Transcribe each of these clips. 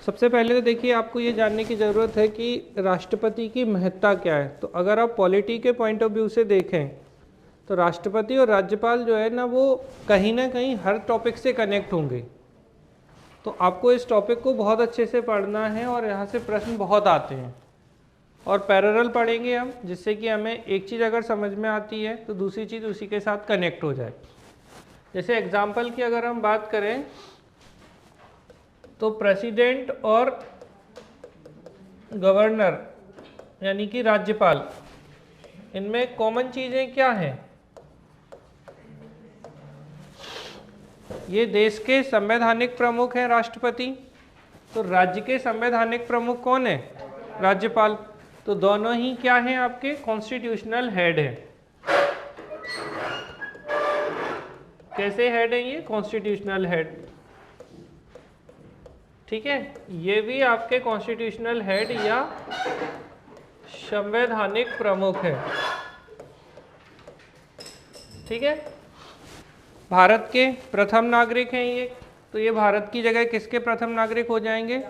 सबसे पहले तो देखिए आपको ये जानने की ज़रूरत है कि राष्ट्रपति की महत्ता क्या है। तो अगर आप पॉलिटी के पॉइंट ऑफ व्यू से देखें तो राष्ट्रपति और राज्यपाल जो है ना वो कहीं ना कहीं हर टॉपिक से कनेक्ट होंगे। तो आपको इस टॉपिक को बहुत अच्छे से पढ़ना है और यहाँ से प्रश्न बहुत आते हैं और पैरेलल पढ़ेंगे हम, जिससे कि हमें एक चीज़ अगर समझ में आती है तो दूसरी चीज़ उसी के साथ कनेक्ट हो जाए। जैसे एग्जाम्पल की अगर हम बात करें तो प्रेसिडेंट और गवर्नर यानी कि राज्यपाल, इनमें कॉमन चीज़ें क्या हैं? ये देश के संवैधानिक प्रमुख हैं राष्ट्रपति, तो राज्य के संवैधानिक प्रमुख कौन है? राज्यपाल। तो दोनों ही क्या हैं? आपके कॉन्स्टिट्यूशनल हेड हैं। कैसे हेड हैं ये? Constitutional head. ठीक है, ये भी आपके कॉन्स्टिट्यूशनल हेड या संवैधानिक प्रमुख है। ठीक है, भारत के प्रथम नागरिक हैं ये। तो ये भारत की जगह किसके प्रथम नागरिक हो जाएंगे?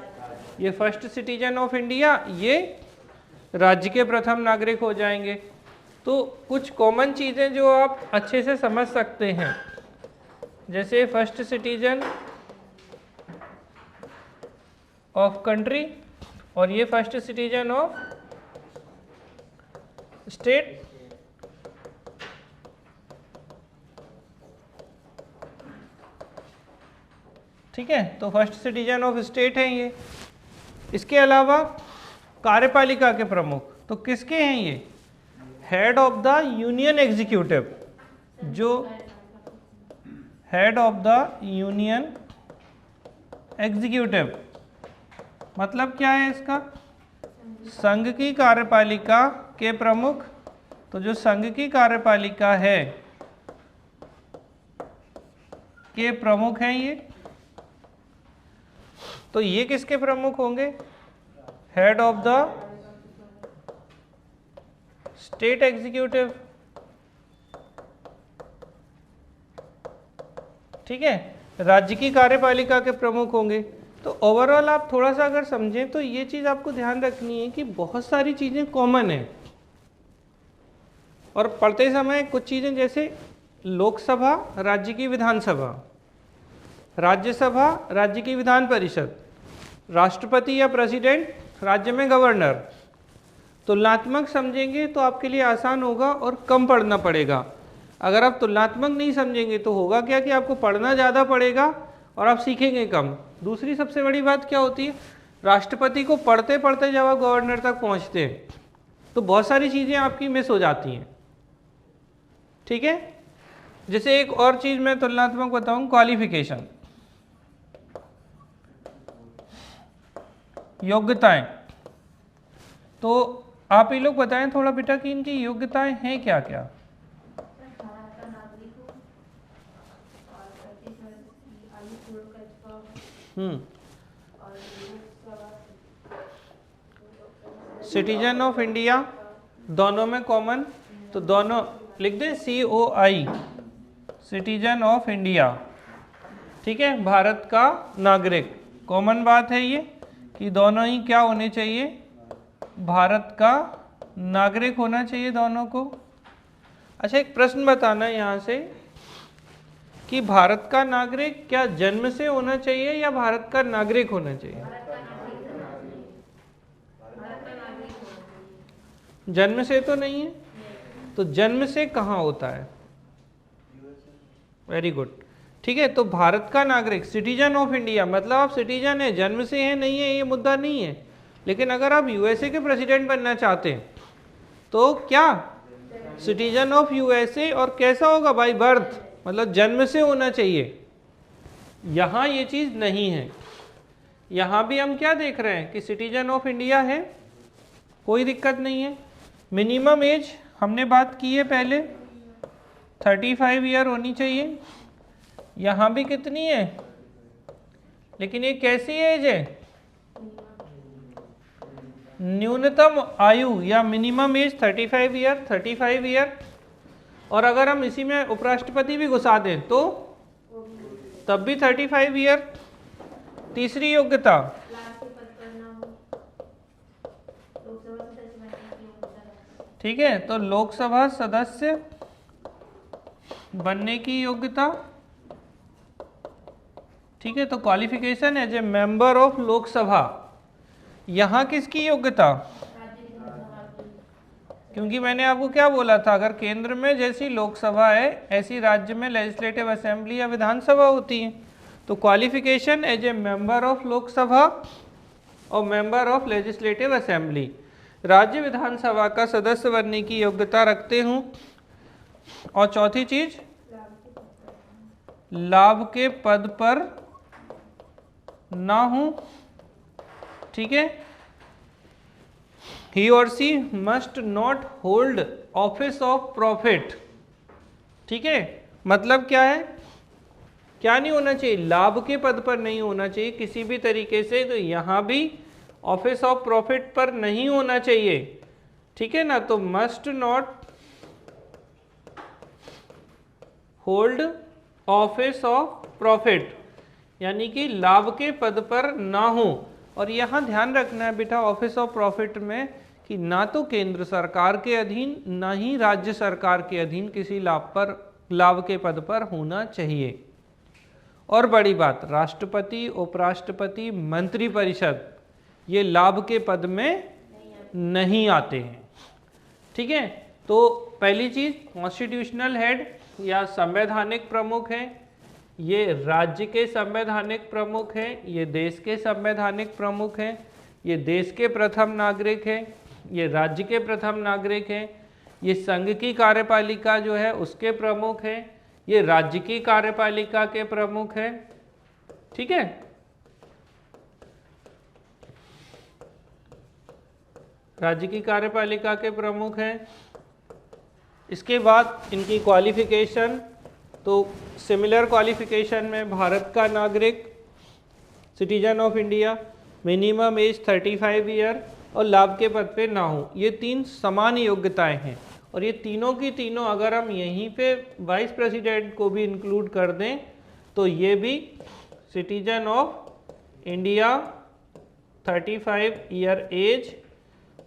ये फर्स्ट सिटीजन ऑफ इंडिया, ये राज्य के प्रथम नागरिक हो जाएंगे। तो कुछ कॉमन चीज़ें जो आप अच्छे से समझ सकते हैं, जैसे फर्स्ट सिटीजन ऑफ कंट्री और ये फर्स्ट सिटीजन ऑफ स्टेट। ठीक है, तो फर्स्ट सिटीजन ऑफ स्टेट है ये। इसके अलावा कार्यपालिका के प्रमुख तो किसके हैं ये? Head of the union executive. जो head of the union executive मतलब क्या है इसका? संघ की कार्यपालिका के प्रमुख। तो जो संघ की कार्यपालिका है के प्रमुख हैं ये। तो ये किसके प्रमुख होंगे? Head of the state executive. ठीक है, राज्य की कार्यपालिका के प्रमुख होंगे। तो ओवरऑल आप थोड़ा सा अगर समझें तो ये चीज़ आपको ध्यान रखनी है कि बहुत सारी चीज़ें कॉमन हैं और पढ़ते समय कुछ चीज़ें जैसे लोकसभा राज्य की विधानसभा, राज्यसभा राज्य की विधान परिषद, राष्ट्रपति या प्रेसिडेंट राज्य में गवर्नर, तुलनात्मक समझेंगे तो आपके लिए आसान होगा और कम पढ़ना पड़ेगा। अगर आप तुलनात्मक नहीं समझेंगे तो होगा क्या कि आपको पढ़ना ज़्यादा पड़ेगा और आप सीखेंगे कम। दूसरी सबसे बड़ी बात क्या होती है? राष्ट्रपति को पढ़ते पढ़ते जब आप गवर्नर तक पहुंचते हैं तो बहुत सारी चीज़ें आपकी मिस हो जाती हैं। ठीक है, जैसे एक और चीज़ मैं तुलनात्मक बताऊं, क्वालिफिकेशन, योग्यताएं। तो आप ये लोग बताएं थोड़ा बेटा कि इनकी योग्यताएं हैं क्या क्या? सिटीजन ऑफ इंडिया दोनों में कॉमन, तो दोनों लिख दें COI, सिटीजन ऑफ इंडिया। ठीक है, भारत का नागरिक। कॉमन बात है ये कि दोनों ही क्या होने चाहिए? भारत का नागरिक होना चाहिए दोनों को। अच्छा, एक प्रश्न बताना है यहाँ से कि भारत का नागरिक क्या जन्म से होना चाहिए या भारत का नागरिक होना चाहिए? जन्म से तो नहीं है, तो जन्म से कहाँ होता है? Very good. ठीक है, तो भारत का नागरिक सिटीजन ऑफ इंडिया मतलब आप सिटीजन है, जन्म से है नहीं है ये मुद्दा नहीं है। लेकिन अगर आप USA के प्रेसिडेंट बनना चाहते हैं तो क्या सिटीजन ऑफ USA, और कैसा होगा? बाय बर्थ, मतलब जन्म से होना चाहिए। यहाँ ये चीज़ नहीं है। यहाँ भी हम क्या देख रहे हैं कि सिटीजन ऑफ इंडिया है, कोई दिक्कत नहीं है। मिनिमम एज हमने बात की है पहले, 35 ईयर होनी चाहिए। यहाँ भी कितनी है? लेकिन ये कैसी एज है? न्यूनतम आयु या मिनिमम एज 35 ईयर। और अगर हम इसी में उपराष्ट्रपति भी घुसा दें तो तब भी 35 ईयर। तीसरी योग्यता ठीक है, तो लोकसभा सदस्य बनने की योग्यता, ठीक है, तो qualification as a member of Lok Sabha, यहाँ किसकी योग्यता, क्योंकि मैंने आपको क्या बोला था, अगर केंद्र में जैसी लोकसभा है ऐसी राज्य में लेजिस्लेटिव असेंबली या विधानसभा होती है। तो qualification as a member of Lok Sabha और मेंबर ऑफ लेजिस्लेटिव असेंबली, राज्य विधानसभा का सदस्य बनने की योग्यता रखते हूँ। और चौथी चीज, लाभ के पद पर ना हूं, ठीक है। he or she must not hold office of profit, ठीक है, मतलब क्या है, क्या नहीं होना चाहिए, लाभ के पद पर नहीं होना चाहिए किसी भी तरीके से, तो यहाँ भी ऑफिस ऑफ प्रॉफिट पर नहीं होना चाहिए, ठीक है ना। तो must not hold office of profit, यानी कि लाभ के पद पर ना हो। और यहाँ ध्यान रखना है बेटा ऑफिस ऑफ प्रॉफिट में कि ना तो केंद्र सरकार के अधीन ना ही राज्य सरकार के अधीन किसी लाभ के पद पर होना चाहिए। और बड़ी बात, राष्ट्रपति, उपराष्ट्रपति, मंत्रिपरिषद ये लाभ के पद में नहीं आते हैं, ठीक है। तो पहली चीज, कॉन्स्टिट्यूशनल हेड या संवैधानिक प्रमुख है, ये राज्य के संवैधानिक प्रमुख हैं, ये देश के संवैधानिक प्रमुख हैं, ये देश के प्रथम नागरिक हैं, ये राज्य के प्रथम नागरिक हैं, ये संघ की कार्यपालिका जो है उसके प्रमुख हैं, ये राज्य की कार्यपालिका के प्रमुख हैं, ठीक है। राज्य की कार्यपालिका के प्रमुख हैं। इसके बाद इनकी क्वालिफिकेशन, तो सिमिलर क्वालिफिकेशन में भारत का नागरिक, citizen of India, minimum age 35 year और लाभ के पद पे ना हो, ये तीन समान योग्यताएं हैं। और ये तीनों की तीनों अगर हम यहीं पे वाइस प्रेसिडेंट को भी इंक्लूड कर दें तो ये भी citizen of India, 35 year age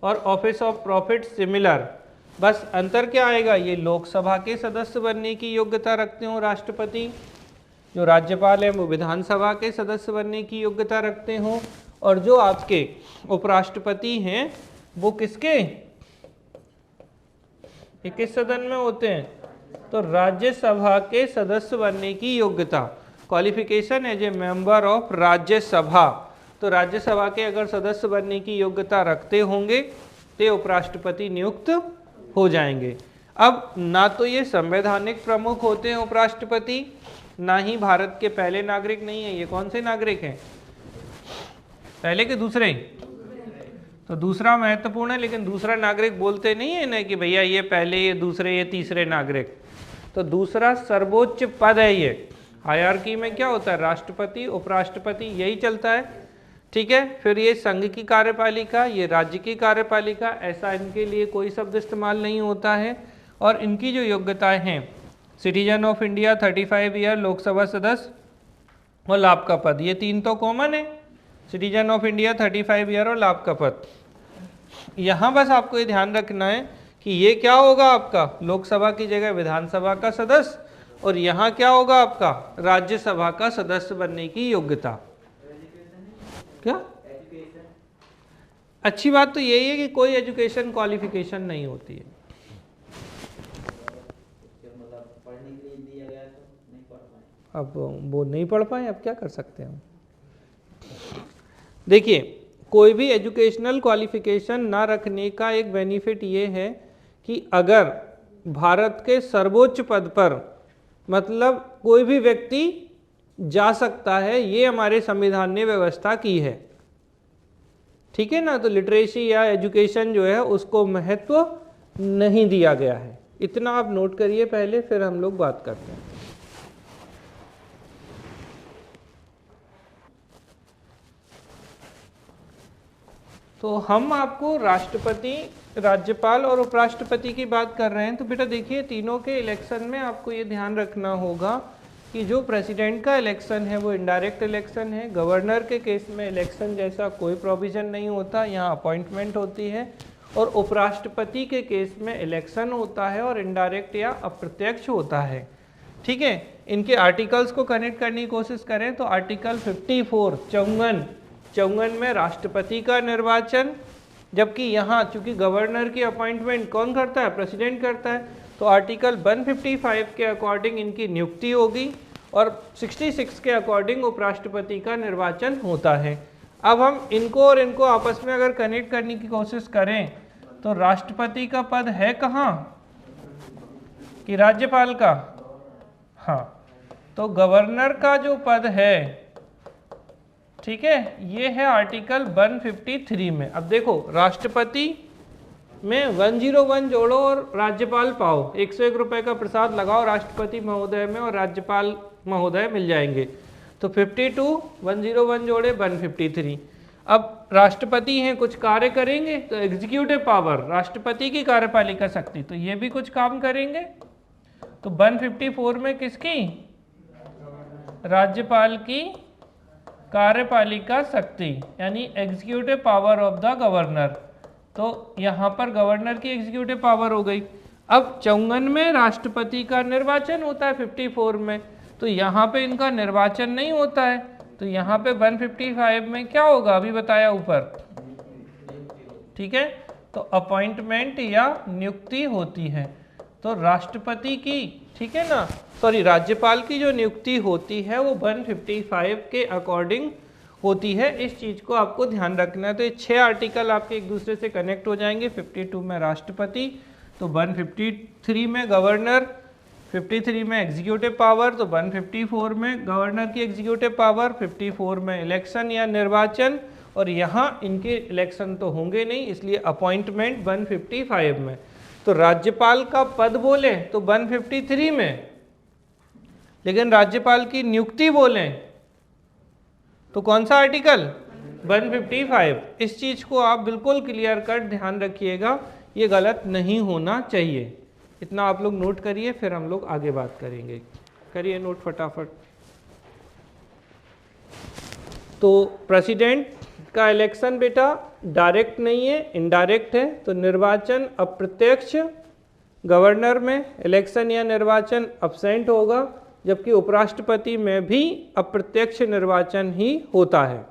और ऑफिस ऑफ प्रॉफिट सिमिलर। बस अंतर क्या आएगा, ये लोकसभा के सदस्य बनने की योग्यता रखते हो राष्ट्रपति, जो राज्यपाल है वो विधानसभा के सदस्य बनने की योग्यता रखते हो, और जो आपके उपराष्ट्रपति हैं वो किसके, किस सदन में होते हैं, तो राज्यसभा के सदस्य बनने की योग्यता, qualification as a member of Rajya Sabha. तो राज्यसभा के अगर सदस्य बनने की योग्यता रखते होंगे तो उपराष्ट्रपति नियुक्त हो जाएंगे। अब ना तो ये संवैधानिक प्रमुख होते हैं उपराष्ट्रपति, ना ही भारत के पहले नागरिक नहीं है। ये कौन से नागरिक हैं, पहले के दूसरे? तो दूसरा महत्वपूर्ण है, लेकिन दूसरा नागरिक बोलते नहीं है ना कि भैया ये पहले, ये दूसरे, ये तीसरे नागरिक। तो दूसरा सर्वोच्च पद है। ये हायरार्की में क्या होता है, राष्ट्रपति, उपराष्ट्रपति, यही चलता है, ठीक है। फिर ये संघ की कार्यपालिका, ये राज्य की कार्यपालिका, ऐसा इनके लिए कोई शब्द इस्तेमाल नहीं होता है। और इनकी जो योग्यताएं हैं, citizen of India, 35 year, Lok Sabha सदस्य और लाभ का पद, ये तीन तो कॉमन है, सिटीजन ऑफ इंडिया, 35 ईयर और लाभ का पद। यहाँ बस आपको ये ध्यान रखना है कि ये क्या होगा आपका, लोकसभा की जगह विधानसभा का सदस्य, और यहाँ क्या होगा आपका, राज्यसभा का सदस्य बनने की योग्यता। क्या अच्छी बात तो यही है कि कोई एजुकेशन क्वालिफिकेशन नहीं होती है। अब वो नहीं पढ़ पाए, अब क्या कर सकते हैं हम। देखिए, कोई भी एजुकेशनल क्वालिफिकेशन ना रखने का एक बेनिफिट ये है कि अगर भारत के सर्वोच्च पद पर मतलब कोई भी व्यक्ति जा सकता है, ये हमारे संविधान ने व्यवस्था की है, ठीक है ना। तो लिटरेसी या एजुकेशन जो है उसको महत्व नहीं दिया गया है, इतना आप नोट करिए पहले, फिर हम लोग बात करते हैं। तो हम आपको राष्ट्रपति, राज्यपाल और उपराष्ट्रपति की बात कर रहे हैं। तो बेटा देखिए, तीनों के इलेक्शन में आपको ये ध्यान रखना होगा कि जो प्रेसिडेंट का इलेक्शन है वो इनडायरेक्ट इलेक्शन है। गवर्नर के केस में इलेक्शन जैसा कोई प्रोविज़न नहीं होता, यहाँ अपॉइंटमेंट होती है। और उपराष्ट्रपति के केस में इलेक्शन होता है और इनडायरेक्ट या अप्रत्यक्ष होता है। ठीक है, इनके आर्टिकल्स को कनेक्ट करने की कोशिश करें तो आर्टिकल 54 54 में राष्ट्रपति का निर्वाचन, जबकि यहाँ चूंकि गवर्नर की अपॉइंटमेंट कौन करता है, प्रेसिडेंट करता है, तो आर्टिकल 155 के अकॉर्डिंग इनकी नियुक्ति होगी और 66 के अकॉर्डिंग उपराष्ट्रपति का निर्वाचन होता है। अब हम इनको और इनको आपस में अगर कनेक्ट करने की कोशिश करें तो राष्ट्रपति का पद है कहाँ कि राज्यपाल का? हाँ, तो गवर्नर का जो पद है, ठीक है, ये है आर्टिकल 153 में। अब देखो, राष्ट्रपति में 101 जोड़ो और राज्यपाल पाओ, 101 रुपए का प्रसाद लगाओ राष्ट्रपति महोदय में और राज्यपाल महोदय मिल जाएंगे। तो 52 101 जोड़े 153। अब राष्ट्रपति हैं, कुछ कार्य करेंगे तो एग्जीक्यूटिव पावर, राष्ट्रपति की कार्यपालिका शक्ति, तो ये भी कुछ काम करेंगे। तो 154 में किसकी? राज्यपाल की कार्यपालिका शक्ति, यानी executive power of the governor. तो यहाँ पर गवर्नर की एग्जीक्यूटिव पावर हो गई। अब 54 में राष्ट्रपति का निर्वाचन होता है 54 में, तो यहाँ पे इनका निर्वाचन नहीं होता है, तो यहाँ पे 155 में क्या होगा अभी बताया ऊपर, ठीक है, तो अपॉइंटमेंट या नियुक्ति होती है। तो राष्ट्रपति की, ठीक है ना, सॉरी, राज्यपाल की जो नियुक्ति होती है वो 155 के अकॉर्डिंग होती है। इस चीज़ को आपको ध्यान रखना है। तो ये 6 आर्टिकल आपके एक दूसरे से कनेक्ट हो जाएंगे। 52 में राष्ट्रपति, तो 153 में गवर्नर, 53 में एग्जीक्यूटिव पावर, तो 154 में गवर्नर की एग्जीक्यूटिव पावर, 54 में इलेक्शन या निर्वाचन, और यहाँ इनके इलेक्शन तो होंगे नहीं, इसलिए अपॉइंटमेंट 155 में। तो राज्यपाल का पद बोले तो 153 में, लेकिन राज्यपाल की नियुक्ति बोले तो कौन सा आर्टिकल? 155। इस चीज़ को आप बिल्कुल क्लियर कट ध्यान रखिएगा, ये गलत नहीं होना चाहिए। इतना आप लोग नोट करिए, फिर हम लोग आगे बात करेंगे। करिए नोट फटाफट। तो प्रेसिडेंट का इलेक्शन बेटा डायरेक्ट नहीं है, इनडायरेक्ट है। तो निर्वाचन अप्रत्यक्ष, गवर्नर में इलेक्शन या निर्वाचन अब्सेंट होगा, जबकि उपराष्ट्रपति में भी अप्रत्यक्ष निर्वाचन ही होता है।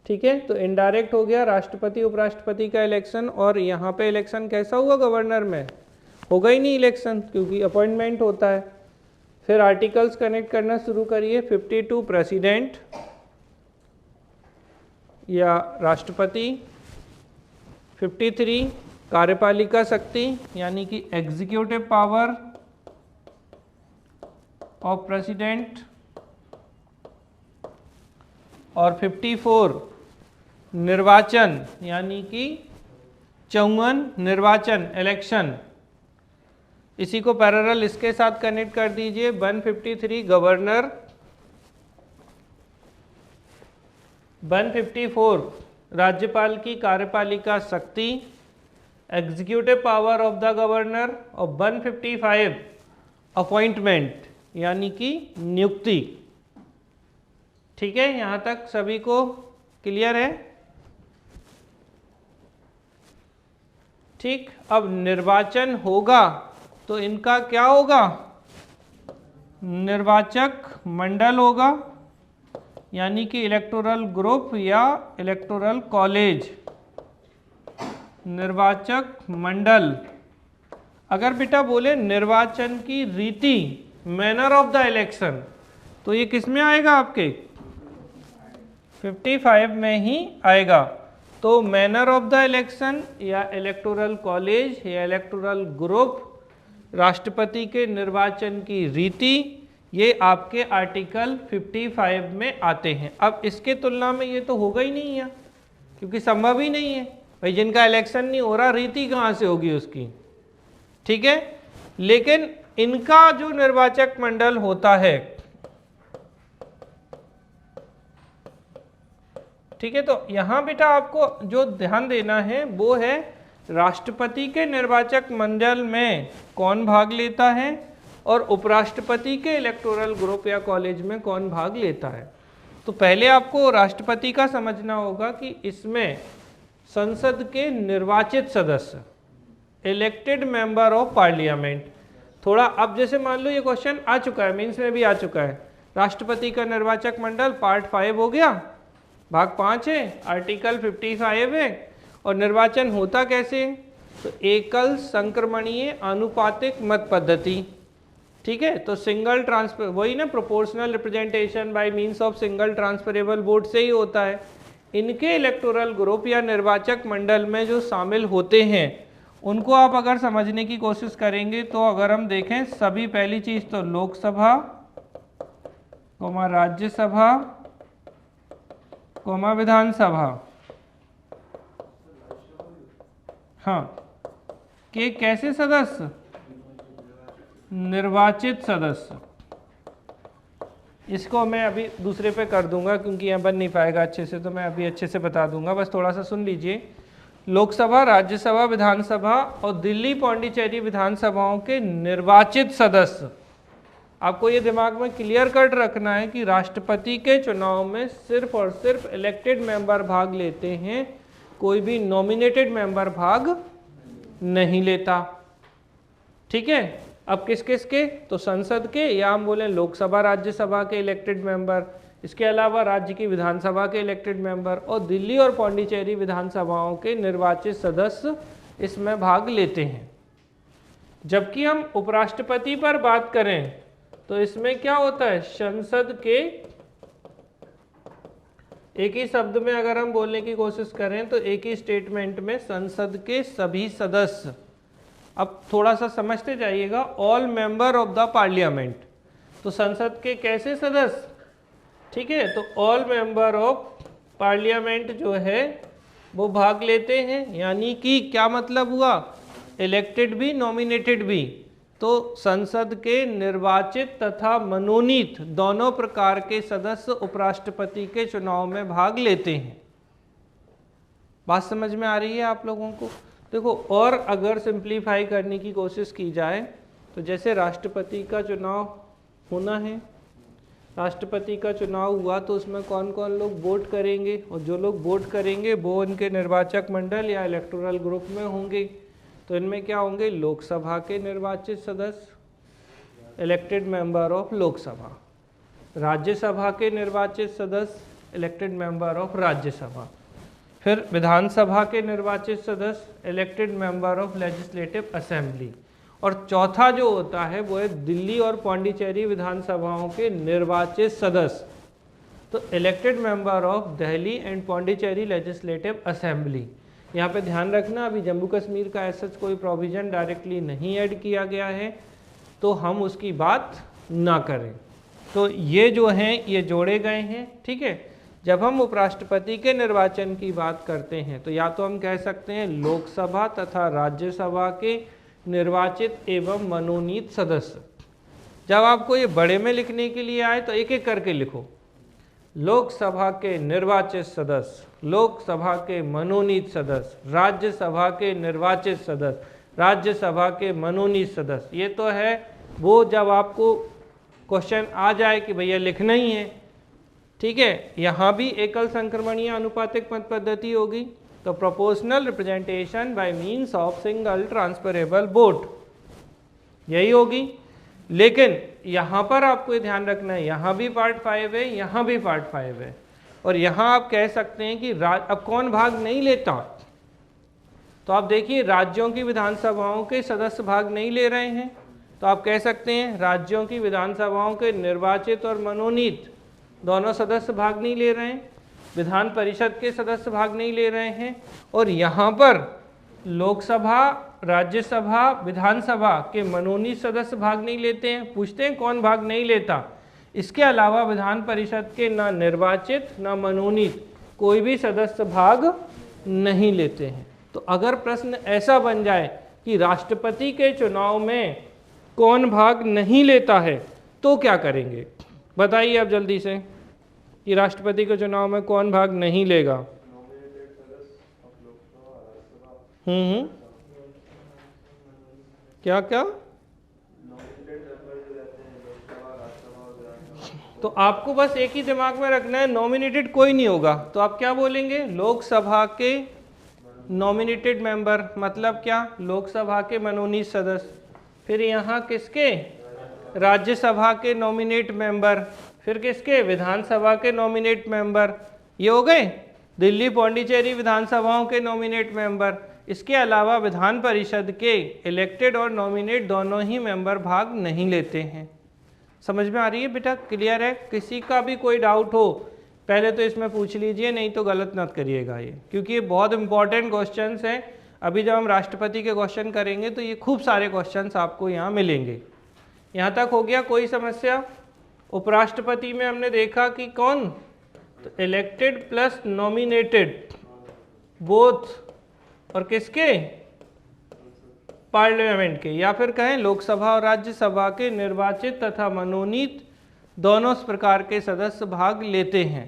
ठीक है, तो इनडायरेक्ट हो गया राष्ट्रपति उपराष्ट्रपति का इलेक्शन, और यहाँ पे इलेक्शन कैसा हुआ? गवर्नर में होगा ही नहीं इलेक्शन, क्योंकि अपॉइंटमेंट होता है। फिर आर्टिकल्स कनेक्ट करना शुरू करिए। 52 प्रेसिडेंट या राष्ट्रपति, 53 कार्यपालिका शक्ति यानी कि एग्जीक्यूटिव पावर ऑफ प्रेसिडेंट, और 54 निर्वाचन यानी कि 54 निर्वाचन इलेक्शन। इसी को पैरेलल इसके साथ कनेक्ट कर दीजिए। 153 गवर्नर, 154 राज्यपाल की कार्यपालिका शक्ति, executive power of the governor, और 155 अपॉइंटमेंट यानी कि नियुक्ति। ठीक है, यहाँ तक सभी को क्लियर है? ठीक, अब निर्वाचन होगा तो इनका क्या होगा? निर्वाचक मंडल होगा, यानी कि इलेक्टोरल ग्रुप या इलेक्टोरल कॉलेज। निर्वाचक मंडल। अगर बेटा बोले निर्वाचन की रीति, मैनर ऑफ द इलेक्शन, तो ये किस में आएगा? आपके 55 में ही आएगा। तो मैनर ऑफ द इलेक्शन या इलेक्टोरल कॉलेज या इलेक्टोरल ग्रुप, राष्ट्रपति के निर्वाचन की रीति, ये आपके आर्टिकल 55 में आते हैं। अब इसके तुलना में ये तो होगा ही नहीं है, क्योंकि संभव ही नहीं है भाई, जिनका इलेक्शन नहीं हो रहा रीति कहाँ से होगी उसकी। ठीक है, लेकिन इनका जो निर्वाचक मंडल होता है, ठीक है, तो यहाँ बेटा आपको जो ध्यान देना है वो है राष्ट्रपति के निर्वाचक मंडल में कौन भाग लेता है और उपराष्ट्रपति के इलेक्टोरल ग्रुप या कॉलेज में कौन भाग लेता है। तो पहले आपको राष्ट्रपति का समझना होगा कि इसमें संसद के निर्वाचित सदस्य, इलेक्टेड मेंबर ऑफ पार्लियामेंट, थोड़ा अब जैसे मान लो ये क्वेश्चन आ चुका है, मेंस में भी आ चुका है, राष्ट्रपति का निर्वाचक मंडल पार्ट 5 हो गया, भाग 5 है, आर्टिकल 55 है। और निर्वाचन होता कैसे, तो एकल संक्रमणीय आनुपातिक मत पद्धति, ठीक है। तो सिंगल ट्रांसफर, वही ना, proportional representation by means of single transferable vote से ही होता है। इनके इलेक्टोरल ग्रुप या निर्वाचक मंडल में जो शामिल होते हैं उनको आप अगर समझने की कोशिश करेंगे तो अगर हम देखें सभी, पहली चीज तो लोकसभा, राज्यसभा, विधानसभा, हाँ, के कैसे सदस्य, निर्वाचित सदस्य। इसको मैं अभी दूसरे पे कर दूंगा क्योंकि यहाँ बन नहीं पाएगा अच्छे से, तो मैं अभी अच्छे से बता दूंगा, बस थोड़ा सा सुन लीजिए। लोकसभा, राज्यसभा, विधानसभा और दिल्ली पौंडीचेरी विधानसभाओं के निर्वाचित सदस्य, आपको ये दिमाग में क्लियर कट रखना है कि राष्ट्रपति के चुनाव में सिर्फ और सिर्फ इलेक्टेड मेंबर भाग लेते हैं, कोई भी नॉमिनेटेड मेंबर भाग नहीं लेता, ठीक है। अब किस किस के, तो संसद के, या हम बोलें लोकसभा राज्यसभा के इलेक्टेड मेंबर, इसके अलावा राज्य की विधानसभा के इलेक्टेड मेंबर और दिल्ली और पौंडीचेरी विधानसभाओं के निर्वाचित सदस्य इसमें भाग लेते हैं। जबकि हम उपराष्ट्रपति पर बात करें तो इसमें क्या होता है, संसद के, एक ही शब्द में अगर हम बोलने की कोशिश करें तो एक ही स्टेटमेंट में संसद के सभी सदस्य, अब थोड़ा सा समझते जाइएगा, all member of the parliament, तो संसद के कैसे सदस्य, ठीक है, तो ऑल मेंबर ऑफ पार्लियामेंट जो है वो भाग लेते हैं। यानी कि क्या मतलब हुआ, इलेक्टेड भी नॉमिनेटेड भी, तो संसद के निर्वाचित तथा मनोनीत दोनों प्रकार के सदस्य उपराष्ट्रपति के चुनाव में भाग लेते हैं। बात समझ में आ रही है आप लोगों को? देखो, और अगर सिंप्लीफाई करने की कोशिश की जाए तो जैसे राष्ट्रपति का चुनाव होना है, राष्ट्रपति का चुनाव हुआ तो उसमें कौन कौन लोग वोट करेंगे, और जो लोग वोट करेंगे वो उनके निर्वाचक मंडल या इलेक्टोरल ग्रुप में होंगे। तो इनमें क्या होंगे, लोकसभा के निर्वाचित सदस्य, elected member of Lok Sabha, Rajya Sabha के निर्वाचित सदस्य, इलेक्टेड मेंबर ऑफ राज्यसभा, फिर विधानसभा के निर्वाचित सदस्य, elected member of legislative assembly, और चौथा जो होता है वो है दिल्ली और पौंडीचेरी विधानसभाओं के निर्वाचित सदस्य, तो elected member of Delhi and Pondicherry legislative assembly. यहाँ पे ध्यान रखना, अभी जम्मू कश्मीर का ऐसा कोई प्रोविज़न डायरेक्टली नहीं ऐड किया गया है तो हम उसकी बात ना करें। तो ये जो हैं ये जोड़े गए हैं, ठीक है। जब हम उपराष्ट्रपति के निर्वाचन की बात करते हैं तो या तो हम कह सकते हैं लोकसभा तथा राज्यसभा के निर्वाचित एवं मनोनीत सदस्य। जब आपको ये बड़े में लिखने के लिए आए तो एक एक करके लिखो, लोकसभा के निर्वाचित सदस्य, लोकसभा के मनोनीत सदस्य, राज्यसभा के निर्वाचित सदस्य, राज्यसभा के मनोनीत सदस्य। ये तो है वो जब आपको क्वेश्चन आ जाए कि भैया लिखना ही है, ठीक है। यहाँ भी एकल संक्रमणीय अनुपातिक मत पद्धति होगी, तो proportional representation by means of single transferable vote यही होगी। लेकिन यहाँ पर आपको ये ध्यान रखना है, यहाँ भी पार्ट 5 है, यहाँ भी पार्ट 5 है, और यहाँ आप कह सकते हैं कि अब कौन भाग नहीं लेता, तो आप देखिए राज्यों की विधानसभाओं के सदस्य भाग नहीं ले रहे हैं, तो आप कह सकते हैं राज्यों की विधानसभाओं के निर्वाचित और मनोनीत दोनों सदस्य भाग नहीं ले रहे हैं, विधान परिषद के सदस्य भाग नहीं ले रहे हैं, और यहाँ पर लोकसभा, राज्यसभा, विधानसभा के मनोनीत सदस्य भाग नहीं लेते हैं। पूछते हैं कौन भाग नहीं लेता, इसके अलावा विधान परिषद के ना निर्वाचित ना मनोनीत कोई भी सदस्य भाग नहीं लेते हैं। तो अगर प्रश्न ऐसा बन जाए कि राष्ट्रपति के चुनाव में कौन भाग नहीं लेता है तो क्या करेंगे, बताइए आप जल्दी से, कि राष्ट्रपति के चुनाव में कौन भाग नहीं लेगा। क्या क्या, तो आपको बस एक ही दिमाग में रखना है, नॉमिनेटेड कोई नहीं होगा, तो आप क्या बोलेंगे, लोकसभा के नॉमिनेटेड मेंबर, मतलब क्या, लोकसभा के मनोनीत सदस्य। फिर यहाँ किसके, राज्यसभा के नॉमिनेट मेंबर, फिर किसके, विधानसभा के नॉमिनेट मेंबर, ये हो गए दिल्ली पौंडीचेरी विधानसभाओं के नॉमिनेट मेंबर। इसके अलावा विधान परिषद के इलेक्टेड और नॉमिनेट दोनों ही मेंबर भाग नहीं लेते हैं। समझ में आ रही है बेटा, क्लियर है? किसी का भी कोई डाउट हो पहले तो इसमें पूछ लीजिए, नहीं तो गलत मत करिएगा ये, क्योंकि ये बहुत इंपॉर्टेंट क्वेश्चंस हैं। अभी जब हम राष्ट्रपति के क्वेश्चन करेंगे तो ये खूब सारे क्वेश्चंस आपको यहाँ मिलेंगे। यहाँ तक हो गया, कोई समस्या? उपराष्ट्रपति में हमने देखा कि कौन, तो इलेक्टेड प्लस नॉमिनेटेड बोथ, और किसके, पार्लियामेंट के, या फिर कहें लोकसभा और राज्यसभा के निर्वाचित तथा मनोनीत दोनों इस प्रकार के सदस्य भाग लेते हैं,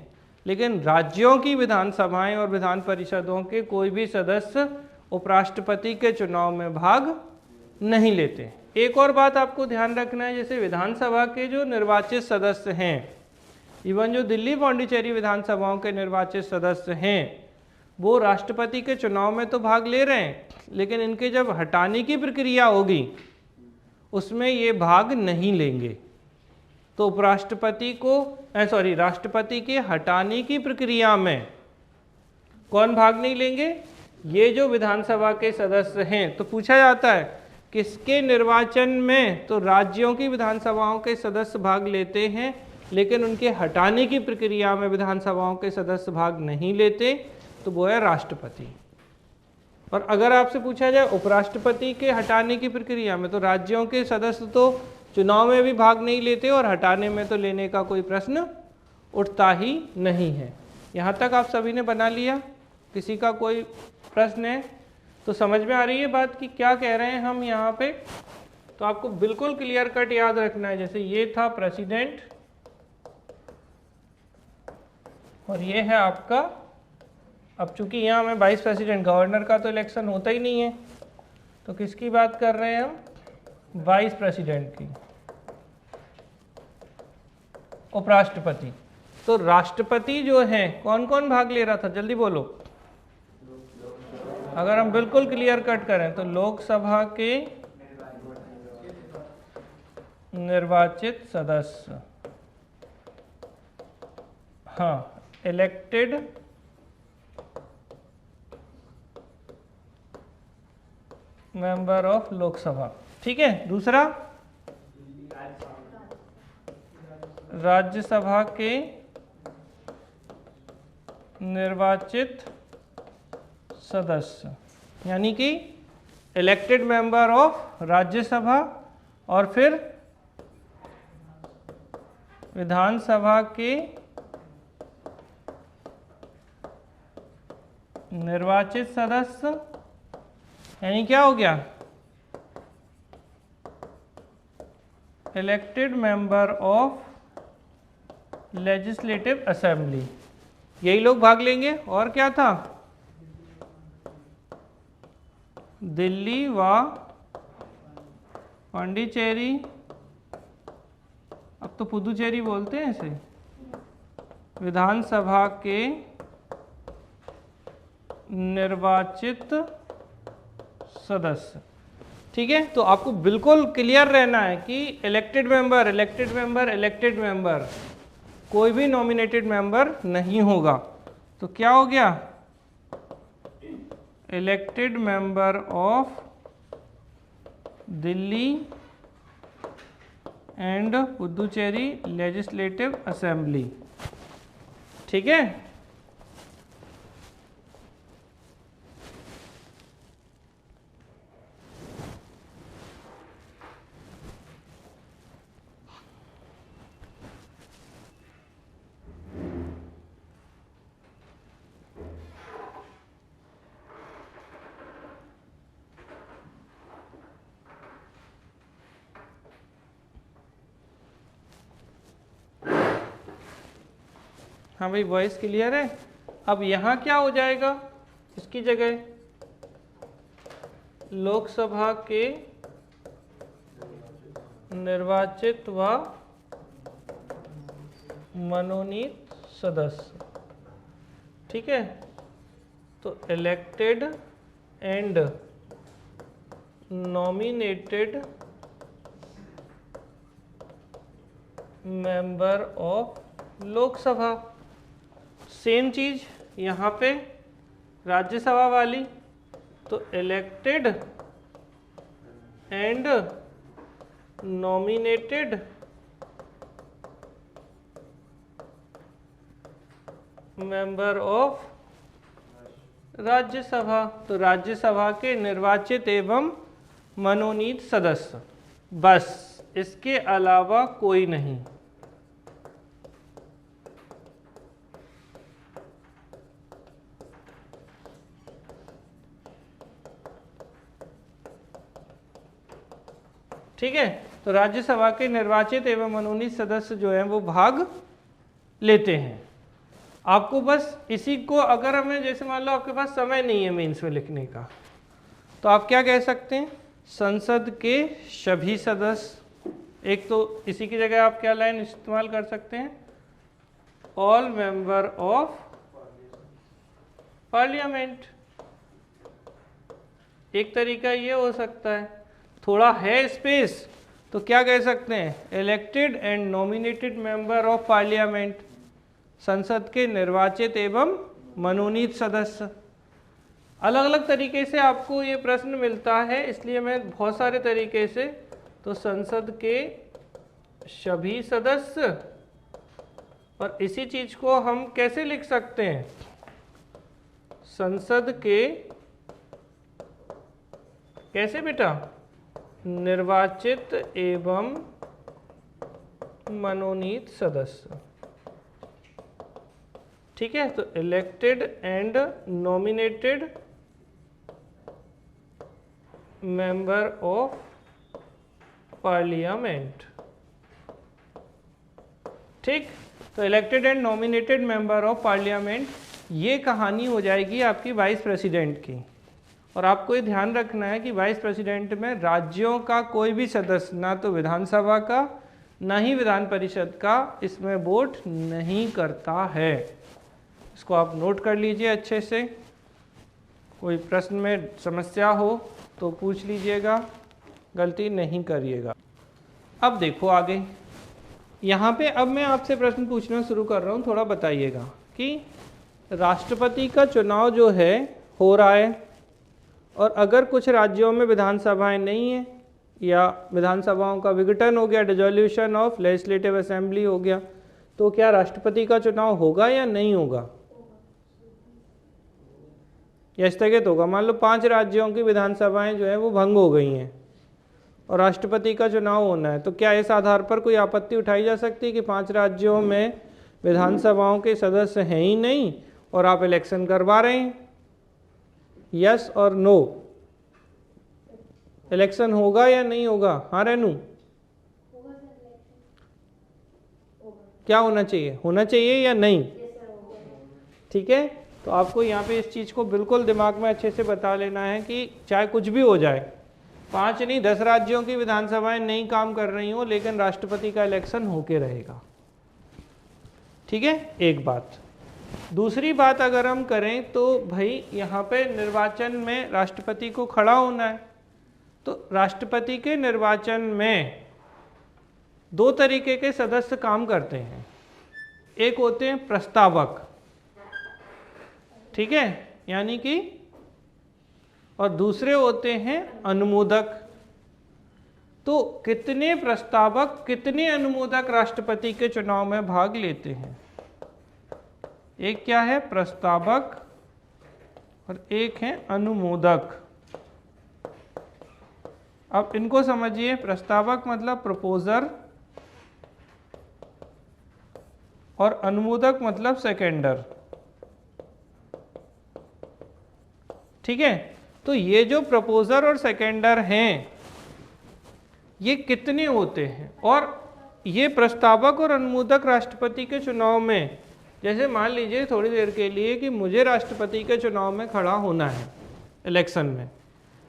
लेकिन राज्यों की विधानसभाएं और विधान परिषदों के कोई भी सदस्य उपराष्ट्रपति के चुनाव में भाग नहीं लेते। एक और बात आपको ध्यान रखना है, जैसे विधानसभा के जो निर्वाचित सदस्य हैं, इवन जो दिल्ली पौंडीचेरी विधानसभाओं के निर्वाचित सदस्य हैं, वो राष्ट्रपति के चुनाव में तो भाग ले रहे हैं, लेकिन इनके जब हटाने की प्रक्रिया होगी उसमें ये भाग नहीं लेंगे। तो उपराष्ट्रपति को राष्ट्रपति के हटाने की प्रक्रिया में कौन भाग नहीं लेंगे, ये जो विधानसभा के सदस्य हैं। तो पूछा जाता है किसके निर्वाचन में, तो राज्यों की विधानसभाओं के सदस्य भाग लेते हैं, लेकिन उनके हटाने की प्रक्रिया में विधानसभाओं के सदस्य भाग नहीं लेते, तो वो है राष्ट्रपति। और अगर आपसे पूछा जाए उपराष्ट्रपति के हटाने की प्रक्रिया में, तो राज्यों के सदस्य तो चुनाव में भी भाग नहीं लेते और हटाने में तो लेने का कोई प्रश्न उठता ही नहीं है। यहाँ तक आप सभी ने बना लिया? किसी का कोई प्रश्न है तो समझ में आ रही है बात कि क्या कह रहे हैं हम यहाँ पे? तो आपको बिल्कुल क्लियर कट याद रखना है। जैसे ये था प्रेसिडेंट और ये है आपका, अब चूंकि यहाँ में वाइस प्रेसिडेंट, गवर्नर का तो इलेक्शन होता ही नहीं है, तो किसकी बात कर रहे हैं हम, वाइस प्रेसिडेंट की, उपराष्ट्रपति। तो राष्ट्रपति जो है कौन कौन भाग ले रहा था, जल्दी बोलो। अगर हम बिल्कुल क्लियर कट करें तो लोकसभा के निर्वाचित सदस्य, हाँ, इलेक्टेड मेंबर ऑफ लोकसभा, ठीक है। दूसरा, राज्यसभा के निर्वाचित सदस्य, यानी कि इलेक्टेड मेंबर ऑफ राज्यसभा, और फिर विधानसभा के निर्वाचित सदस्य, यानी क्या हो गया, elected member of legislative assembly, यही लोग भाग लेंगे। और क्या था, दिल्ली व पांडिचेरी, अब तो पुदुचेरी बोलते हैं इसे, विधानसभा के निर्वाचित सदस्य, ठीक है। तो आपको बिल्कुल क्लियर रहना है कि elected member, elected member, elected member, कोई भी नॉमिनेटेड मेंबर नहीं होगा। तो क्या हो गया, elected member of Delhi and Puducherry legislative assembly, ठीक है। हाँ भाई, वॉइस क्लियर है। अब यहाँ क्या हो जाएगा, इसकी जगह लोकसभा के निर्वाचित व मनोनीत सदस्य। ठीक है, तो elected and nominated member of Lok Sabha. Same चीज यहाँ पे राज्यसभा वाली, तो elected and nominated member of Rajya Sabha, तो राज्यसभा के निर्वाचित एवं मनोनीत सदस्य, बस इसके अलावा कोई नहीं। ठीक है, तो राज्यसभा के निर्वाचित एवं मनोनीत सदस्य जो हैं वो भाग लेते हैं। आपको बस इसी को, अगर हमें जैसे मान लो आपके पास समय नहीं है मेंस में लिखने का, तो आप क्या कह सकते हैं, संसद के सभी सदस्य। एक तो इसी की जगह आप क्या लाइन इस्तेमाल कर सकते हैं, ऑल मेंबर ऑफ पार्लियामेंट। एक तरीका ये हो सकता है। थोड़ा है स्पेस तो क्या कह सकते हैं, elected and nominated member of parliament, संसद के निर्वाचित एवं मनोनीत सदस्य। अलग अलग तरीके से आपको ये प्रश्न मिलता है, इसलिए मैं बहुत सारे तरीके से, तो संसद के सभी सदस्य, और इसी चीज को हम कैसे लिख सकते हैं, संसद के, कैसे बेटा, निर्वाचित एवं मनोनीत सदस्य। ठीक है, तो elected and nominated member of parliament. ठीक, तो elected and nominated member of parliament, ये कहानी हो जाएगी आपकी वाइस प्रेसिडेंट की। और आपको ये ध्यान रखना है कि वाइस प्रेसिडेंट में राज्यों का कोई भी सदस्य, ना तो विधानसभा का ना ही विधान परिषद का, इसमें वोट नहीं करता है। इसको आप नोट कर लीजिए अच्छे से। कोई प्रश्न में समस्या हो तो पूछ लीजिएगा, गलती नहीं करिएगा। अब देखो आगे, यहाँ पे अब मैं आपसे प्रश्न पूछना शुरू कर रहा हूँ। थोड़ा बताइएगा कि राष्ट्रपति का चुनाव जो है हो रहा है, और अगर कुछ राज्यों में विधानसभाएं नहीं हैं या विधानसभाओं का विघटन हो गया, डिसोल्यूशन ऑफ लेजिस्लेटिव असेंबली हो गया, तो क्या राष्ट्रपति का चुनाव होगा या नहीं होगा, या स्थगित होगा। मान लो 5 राज्यों की विधानसभाएं जो है वो भंग हो गई हैं और राष्ट्रपति का चुनाव होना है, तो क्या इस आधार पर कोई आपत्ति उठाई जा सकती है कि 5 राज्यों में विधानसभाओं के सदस्य हैं ही नहीं और आप इलेक्शन करवा रहे हैं? यस और नो, इलेक्शन होगा या नहीं होगा? हाँ रेनू, क्या होना चाहिए, होना चाहिए या नहीं? ठीक है, तो आपको यहाँ पे इस चीज़ को बिल्कुल दिमाग में अच्छे से बता लेना है कि चाहे कुछ भी हो जाए, 5 नहीं 10 राज्यों की विधानसभाएं नहीं काम कर रही हो, लेकिन राष्ट्रपति का इलेक्शन होके रहेगा। ठीक है, एक बात। दूसरी बात अगर हम करें तो भाई यहाँ पे निर्वाचन में राष्ट्रपति को खड़ा होना है, तो राष्ट्रपति के निर्वाचन में 2 तरीके के सदस्य काम करते हैं। एक होते हैं प्रस्तावक, ठीक है, यानी कि, और दूसरे होते हैं अनुमोदक। तो कितने प्रस्तावक, कितने अनुमोदक राष्ट्रपति के चुनाव में भाग लेते हैं? एक क्या है, प्रस्तावक, और एक है अनुमोदक। अब इनको समझिए। प्रस्तावक मतलब प्रपोजर, और अनुमोदक मतलब सेकेंडर। ठीक है, तो ये जो प्रपोजर और सेकेंडर हैं, ये कितने होते हैं? और ये प्रस्तावक और अनुमोदक राष्ट्रपति के चुनाव में, जैसे मान लीजिए थोड़ी देर के लिए कि मुझे राष्ट्रपति के चुनाव में खड़ा होना है इलेक्शन में।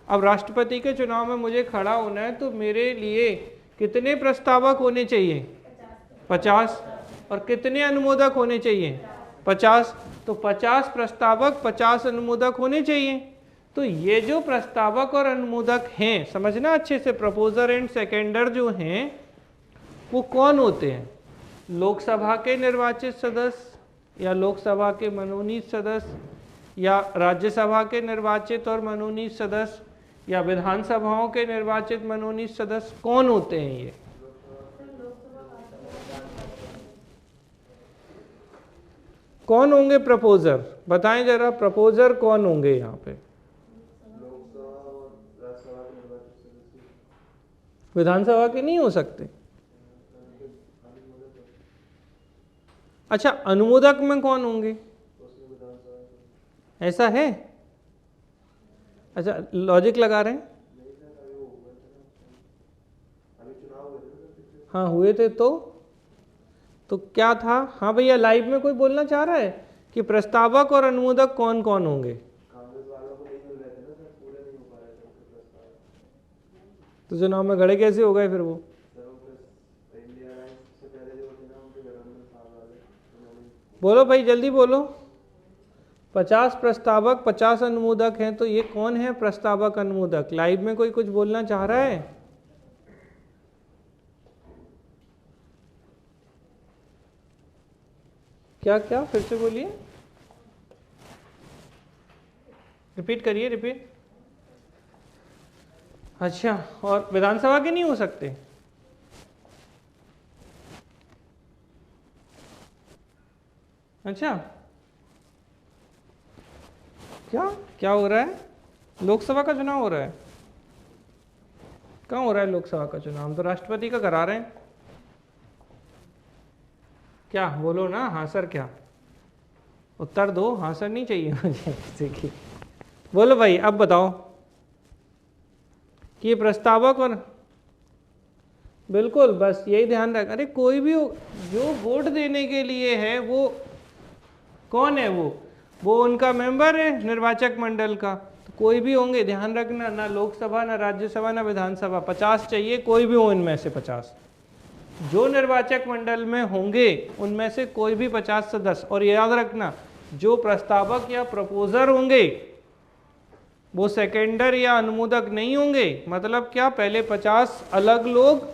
अब राष्ट्रपति के चुनाव में मुझे खड़ा होना है, तो मेरे लिए कितने प्रस्तावक होने चाहिए? 50। और कितने अनुमोदक होने चाहिए? 50। तो 50 प्रस्तावक 50 अनुमोदक होने चाहिए। तो ये जो प्रस्तावक और अनुमोदक हैं, समझना अच्छे से, प्रपोजर एंड सेकेंडर जो हैं वो कौन होते हैं? लोकसभा के निर्वाचित सदस्य या लोकसभा के मनोनीत सदस्य या राज्यसभा के निर्वाचित और मनोनीत सदस्य या विधानसभाओं के निर्वाचित मनोनीत सदस्य, कौन होते हैं ये? कौन होंगे प्रपोजर? बताएं जरा, प्रपोजर कौन होंगे यहाँ पे? विधानसभा के नहीं हो सकते? अच्छा, अनुमोदक में कौन होंगे? ऐसा है? अच्छा, लॉजिक लगा रहे हैं? हाँ हुए थे तो क्या था? हाँ भैया, लाइव में कोई बोलना चाह रहा है कि प्रस्तावक और अनुमोदक कौन कौन होंगे? तो चुनाव में खड़े कैसे हो गए फिर वो? बोलो भाई, जल्दी बोलो। 50 प्रस्तावक 50 अनुमोदक हैं, तो ये कौन है प्रस्तावक अनुमोदक? लाइव में कोई कुछ बोलना चाह रहा है? क्या क्या? फिर से बोलिए, रिपीट करिए, रिपीट। अच्छा, और विधानसभा के नहीं हो सकते? अच्छा, क्या हो रहा है? लोकसभा का चुनाव हो रहा है? कहाँ हो रहा है लोकसभा का चुनाव? हम तो राष्ट्रपति का करा रहे हैं। क्या बोलो ना, हाँ सर, क्या उत्तर दो? हाँ सर नहीं चाहिए मुझे किसी की। बोलो भाई, अब बताओ कि ये प्रस्तावक और, बिल्कुल, बस यही ध्यान रख। अरे कोई भी हो, जो वोट देने के लिए है वो कौन है? वो उनका मेंबर है निर्वाचक मंडल का। तो कोई भी होंगे, ध्यान रखना, ना लोकसभा ना राज्यसभा ना विधानसभा, 50 चाहिए, कोई भी हो इनमें से 50 जो निर्वाचक मंडल में होंगे उनमें से कोई भी 50 सदस्य। और याद रखना, जो प्रस्तावक या प्रपोजर होंगे वो सेकेंडर या अनुमोदक नहीं होंगे। मतलब क्या? पहले 50 अलग लोग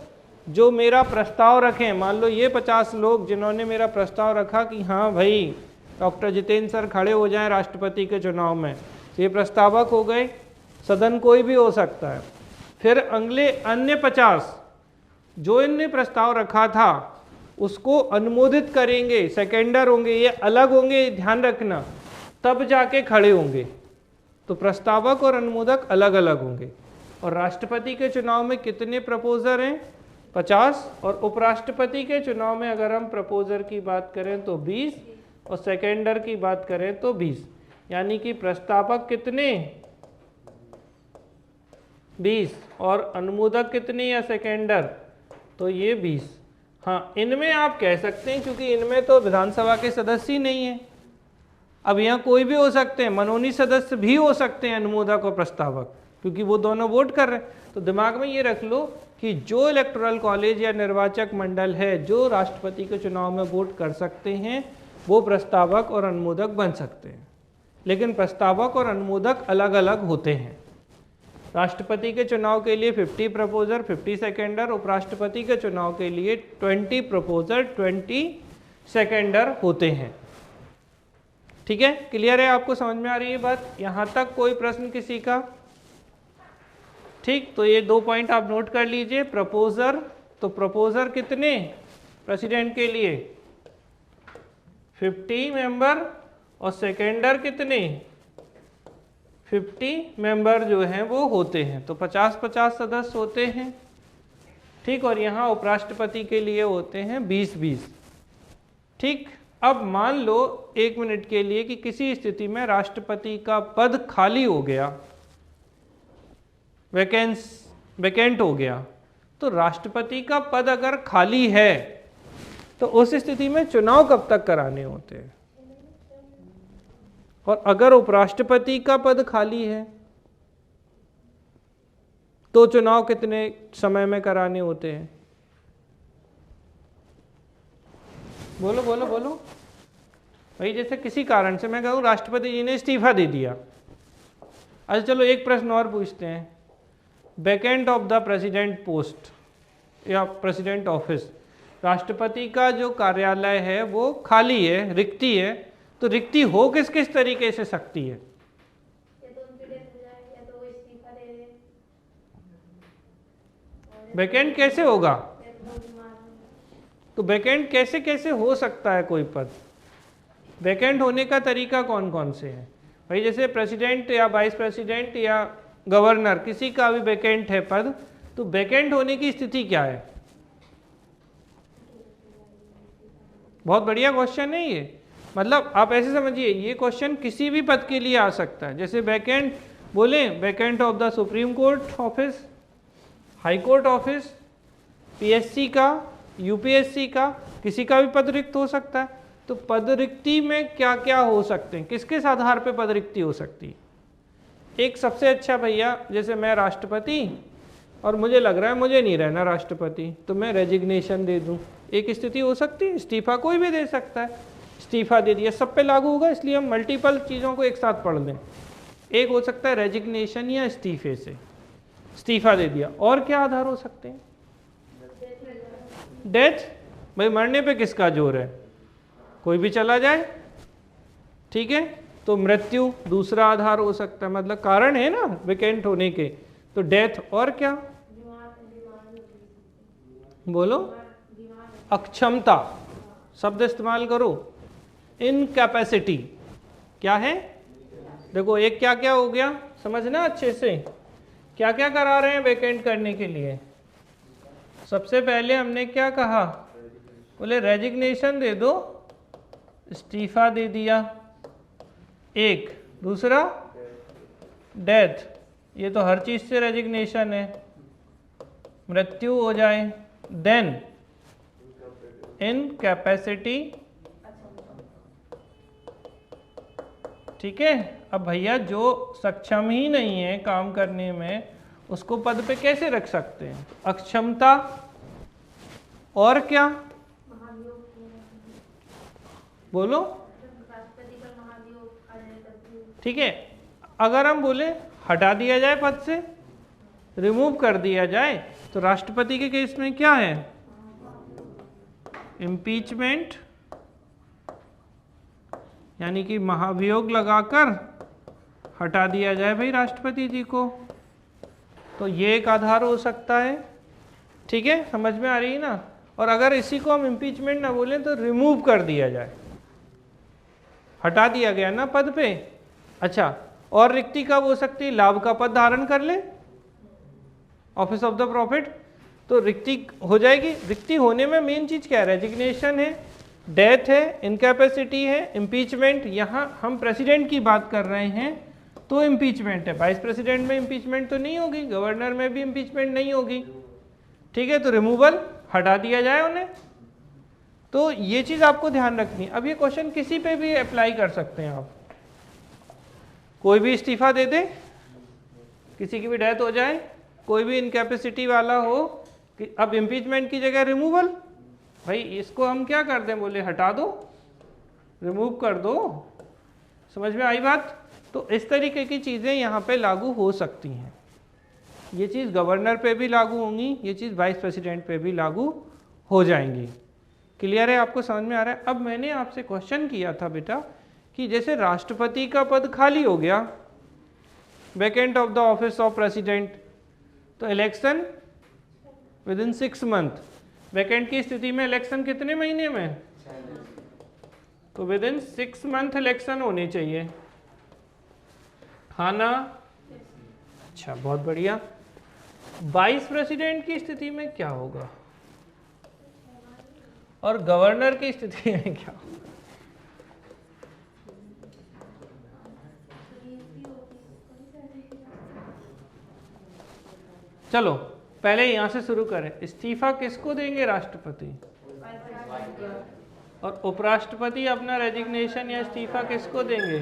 जो मेरा प्रस्ताव रखें, मान लो ये 50 लोग जिन्होंने मेरा प्रस्ताव रखा कि हाँ भाई डॉक्टर जितेंद्र सर खड़े हो जाएं राष्ट्रपति के चुनाव में, तो ये प्रस्तावक हो गए। सदन कोई भी हो सकता है। फिर अगले अन्य 50 जो इनने प्रस्ताव रखा था उसको अनुमोदित करेंगे, सेकेंडर होंगे, ये अलग होंगे, ध्यान रखना, तब जाके खड़े होंगे। तो प्रस्तावक और अनुमोदक अलग अलग होंगे। और राष्ट्रपति के चुनाव में कितने प्रपोजर हैं? 50। और उपराष्ट्रपति के चुनाव में अगर हम प्रपोजर की बात करें तो 20 और सेकेंडर की बात करें तो 20। यानी कि प्रस्तावक कितने? 20 और अनुमोदक कितने या सेकेंडर? तो ये 20। हाँ, इनमें आप कह सकते हैं क्योंकि इनमें तो विधानसभा के सदस्य ही नहीं है। अब यहाँ कोई भी हो सकते हैं, मनोनीत सदस्य भी हो सकते हैं, अनुमोदक और प्रस्तावक, क्योंकि वो दोनों वोट कर रहे हैं। तो दिमाग में ये रख लो कि जो इलेक्टोरल कॉलेज या निर्वाचक मंडल है जो राष्ट्रपति के चुनाव में वोट कर सकते हैं वो प्रस्तावक और अनुमोदक बन सकते हैं। लेकिन प्रस्तावक और अनुमोदक अलग अलग होते हैं। राष्ट्रपति के चुनाव के लिए 50 प्रपोजर 50 सेकेंडर, उपराष्ट्रपति के चुनाव के लिए 20 प्रपोजर 20 सेकेंडर होते हैं। ठीक है, क्लियर है? आपको समझ में आ रही है बात? यहाँ तक कोई प्रश्न किसी का? ठीक, तो ये 2 पॉइंट आप नोट कर लीजिए। प्रपोजर, तो प्रपोजर कितने प्रेसिडेंट के लिए? 50 मेंबर। और सेकेंडर कितने? 50 मेंबर जो हैं वो होते हैं। तो 50-50 सदस्य होते हैं। ठीक, और यहाँ उपराष्ट्रपति के लिए होते हैं 20-20। ठीक, अब मान लो 1 मिनट के लिए कि किसी स्थिति में राष्ट्रपति का पद खाली हो गया, वैकेंट हो गया। तो राष्ट्रपति का पद अगर खाली है तो उस स्थिति में चुनाव कब तक कराने होते हैं? और अगर उपराष्ट्रपति का पद खाली है तो चुनाव कितने समय में कराने होते हैं? बोलो बोलो बोलो भाई। जैसे किसी कारण से मैं कहूँ राष्ट्रपति जी ने इस्तीफा दे दिया। अच्छा चलो एक प्रश्न और पूछते हैं, vacant of the president post या प्रेसिडेंट ऑफिस, राष्ट्रपति का जो कार्यालय है वो खाली है, रिक्ति है, तो रिक्ति हो किस किस तरीके से सकती है? वैकेंट कैसे होगा? तो वैकेंट कैसे कैसे हो सकता है कोई पद? वैकेंट होने का तरीका कौन कौन से हैं भाई? जैसे प्रेसिडेंट या वाइस प्रेसिडेंट या गवर्नर, किसी का भी वैकेंट है पद, तो वैकेंट होने की स्थिति क्या है? बहुत बढ़िया क्वेश्चन है ये। मतलब आप ऐसे समझिए, ये क्वेश्चन किसी भी पद के लिए आ सकता है। जैसे वैकेंट बोले, vacant of the supreme court office, high court office, PSC का, यूपीएससी का, किसी का भी पद रिक्त हो सकता है। तो पद रिक्ति में क्या क्या हो सकते हैं, किस किस आधार पे पद रिक्ति हो सकती है? एक सबसे अच्छा भैया, जैसे मैं राष्ट्रपति और मुझे लग रहा है मुझे नहीं रहना राष्ट्रपति, तो मैं रेजिग्नेशन दे दूं, एक स्थिति हो सकती है। इस्तीफा कोई भी दे सकता है, इस्तीफा दे दिया, सब पे लागू होगा, इसलिए हम मल्टीपल चीज़ों को एक साथ पढ़ लें। एक हो सकता है रेजिग्नेशन या इस्तीफे से, इस्तीफा दे दिया। और क्या आधार हो सकते हैं? डेथ, भाई मरने पे किसका जोर है, कोई भी चला जाए, ठीक है। तो मृत्यु दूसरा आधार हो सकता है, मतलब कारण है ना वैकेंट होने के, तो डेथ। और क्या बोलो? अक्षमता शब्द इस्तेमाल करो। इनकैपेसिटी क्या है? देखो एक क्या क्या हो गया, समझना अच्छे से, क्या क्या करा रहे हैं वैकेंट करने के लिए। सबसे पहले हमने क्या कहा, बोले रेजिग्नेशन दे दो, इस्तीफा दे दिया एक। दूसरा डेथ, ये तो हर चीज से रेजिग्नेशन है, मृत्यु हो जाए। देन इनकैपेसिटी, ठीक है। अब भैया जो सक्षम ही नहीं है काम करने में, उसको पद पे कैसे रख सकते हैं? अक्षमता। और क्या बोलो? ठीक है, अगर हम बोले हटा दिया जाए पद से, रिमूव कर दिया जाए, तो राष्ट्रपति के केस में क्या है? इम्पीचमेंट, यानी कि महाभियोग लगाकर हटा दिया जाए भाई राष्ट्रपति जी को, तो ये एक आधार हो सकता है। ठीक है, समझ में आ रही है ना। और अगर इसी को हम इम्पीचमेंट ना बोलें तो रिमूव कर दिया जाए, हटा दिया गया ना पद पे। अच्छा, और रिक्ति कब हो सकती है? लाभ का पद धारण कर ले, ऑफिस ऑफ द प्रॉफिट, तो रिक्ति हो जाएगी। रिक्ति होने में मेन चीज क्या है? रेजिग्नेशन है, डेथ है, इनकैपेसिटी है, इम्पीचमेंट। यहाँ हम प्रेसिडेंट की बात कर रहे हैं तो इम्पीचमेंट है, वाइस प्रेसिडेंट में इम्पीचमेंट तो नहीं होगी, गवर्नर में भी इम्पीचमेंट नहीं होगी। ठीक है, तो रिमूवल, हटा दिया जाए उन्हें। तो ये चीज आपको ध्यान रखनी है। अब ये क्वेश्चन किसी पे भी अप्लाई कर सकते हैं आप, कोई भी इस्तीफा दे दे, किसी की भी डेथ हो जाए, कोई भी इनकैपेसिटी वाला हो, कि अब इम्पीचमेंट की जगह रिमूवल, भाई इसको हम क्या कर दें? बोले हटा दो, रिमूव कर दो। समझ में आई बात? तो इस तरीके की चीज़ें यहाँ पे लागू हो सकती हैं। ये चीज़ गवर्नर पे भी लागू होंगी, ये चीज़ वाइस प्रेसिडेंट पे भी लागू हो जाएंगी। क्लियर है? आपको समझ में आ रहा है? अब मैंने आपसे क्वेश्चन किया था बेटा कि जैसे राष्ट्रपति का पद खाली हो गया, vacant of the office of president, तो election within 6 month. Vacant की स्थिति में इलेक्शन कितने महीने में? तो विद इन 6 मंथ इलेक्शन होने चाहिए, हाँ ना? अच्छा, बहुत बढ़िया। वाइस प्रेसिडेंट की स्थिति में क्या होगा और गवर्नर की स्थिति में क्या होगा? चलो पहले यहां से शुरू करें। इस्तीफा किसको देंगे? राष्ट्रपति। और उपराष्ट्रपति अपना रेजिग्नेशन या इस्तीफा किसको देंगे?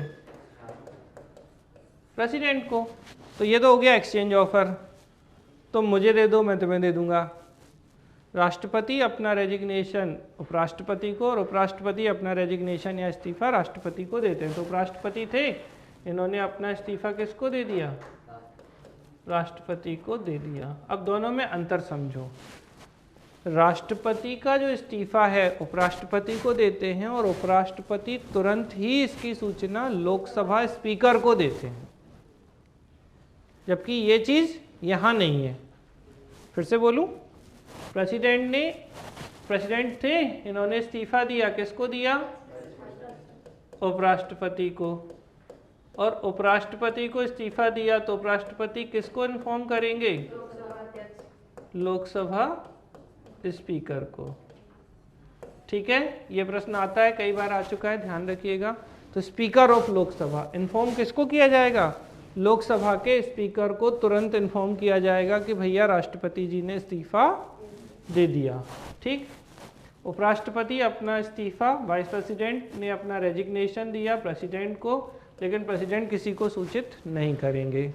प्रेसिडेंट को। तो ये तो हो गया एक्सचेंज ऑफर, तुम मुझे दे दो मैं तुम्हें दे दूंगा। राष्ट्रपति अपना रेजिग्नेशन उपराष्ट्रपति को और उपराष्ट्रपति अपना रेजिग्नेशन या इस्तीफा राष्ट्रपति को देते हैं। तो उपराष्ट्रपति थे, इन्होंने अपना इस्तीफा किसको दे दिया? राष्ट्रपति को दे दिया। अब दोनों में अंतर समझो। राष्ट्रपति का जो इस्तीफा है उपराष्ट्रपति को देते हैं और उपराष्ट्रपति तुरंत ही इसकी सूचना लोकसभा स्पीकर को देते हैं, जबकि ये चीज़ यहाँ नहीं है। फिर से बोलूँ, प्रेसिडेंट थे, इन्होंने इस्तीफा दिया, किसको दिया? उपराष्ट्रपति को। और उपराष्ट्रपति को इस्तीफा दिया तो उपराष्ट्रपति किसको इन्फॉर्म करेंगे? लोकसभा स्पीकर को। ठीक है, ये प्रश्न आता है, कई बार आ चुका है, ध्यान रखिएगा। तो स्पीकर ऑफ लोकसभा इन्फॉर्म किसको किया जाएगा? लोकसभा के स्पीकर को तुरंत इन्फॉर्म किया जाएगा कि भैया राष्ट्रपति जी ने इस्तीफा दे दिया। ठीक, उपराष्ट्रपति अपना इस्तीफा, वाइस प्रेसिडेंट ने अपना रेजिग्नेशन दिया प्रेसिडेंट को, लेकिन प्रेसिडेंट किसी को सूचित नहीं करेंगे।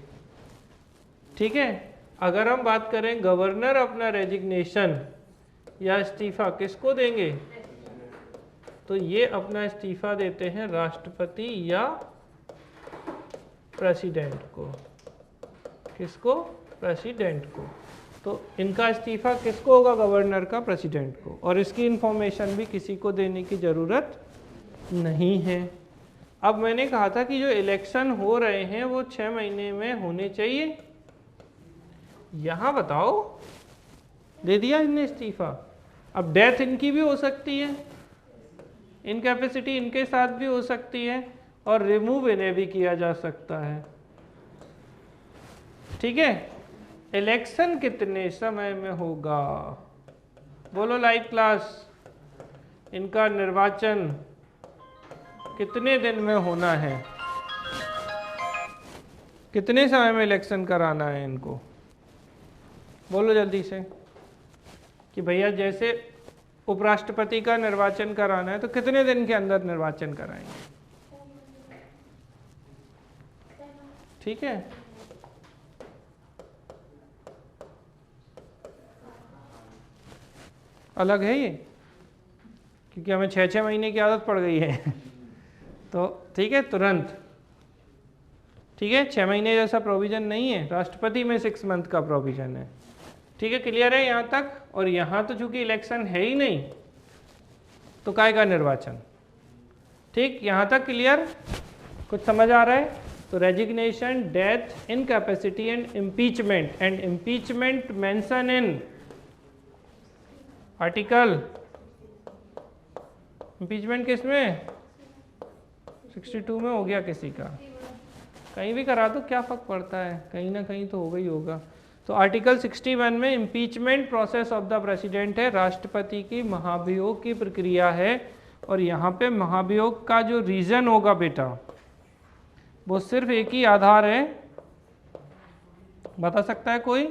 ठीक है, अगर हम बात करें गवर्नर अपना रेजिग्नेशन या इस्तीफा किसको देंगे? तो ये अपना इस्तीफा देते हैं राष्ट्रपति या प्रेसिडेंट को। किसको? प्रेसिडेंट को। तो इनका इस्तीफा किसको होगा? गवर्नर का, प्रेसिडेंट को। और इसकी इंफॉर्मेशन भी किसी को देने की ज़रूरत नहीं है। अब मैंने कहा था कि जो इलेक्शन हो रहे हैं वो 6 महीने में होने चाहिए। यहाँ बताओ, दे दिया इनने इस्तीफा। अब डेथ इनकी भी हो सकती है, इनकैपेसिटी इनके साथ भी हो सकती है, और रिमूव इन्हें भी किया जा सकता है। ठीक है, इलेक्शन कितने समय में होगा? बोलो लाइव क्लास, इनका निर्वाचन कितने दिन में होना है? कितने समय में इलेक्शन कराना है इनको? बोलो जल्दी से कि भैया जैसे उपराष्ट्रपति का निर्वाचन कराना है तो कितने दिन के अंदर निर्वाचन कराएंगे? ठीक है, अलग है ये, क्योंकि हमें 6-6 महीने की आदत पड़ गई है। तो ठीक है, तुरंत। ठीक है, 6 महीने जैसा प्रोविज़न नहीं है, राष्ट्रपति में 6 मंथ का प्रोविज़न है। ठीक है, क्लियर है यहाँ तक? और यहाँ तो चूंकि इलेक्शन है ही नहीं, तो काय का निर्वाचन। ठीक, यहाँ तक क्लियर? कुछ समझ आ रहा है? तो resignation, death, incapacity and impeachment mention in article. Impeachment किस में? 62 में हो गया किसी का, कहीं भी करा दो, क्या फ़र्क पड़ता है, कहीं ना कहीं तो होगा ही होगा। तो आर्टिकल 61 में impeachment process of the president है, राष्ट्रपति की महाभियोग की प्रक्रिया है। और यहाँ पे महाभियोग का जो रीज़न होगा बेटा, वो सिर्फ एक ही आधार है, बता सकता है कोई?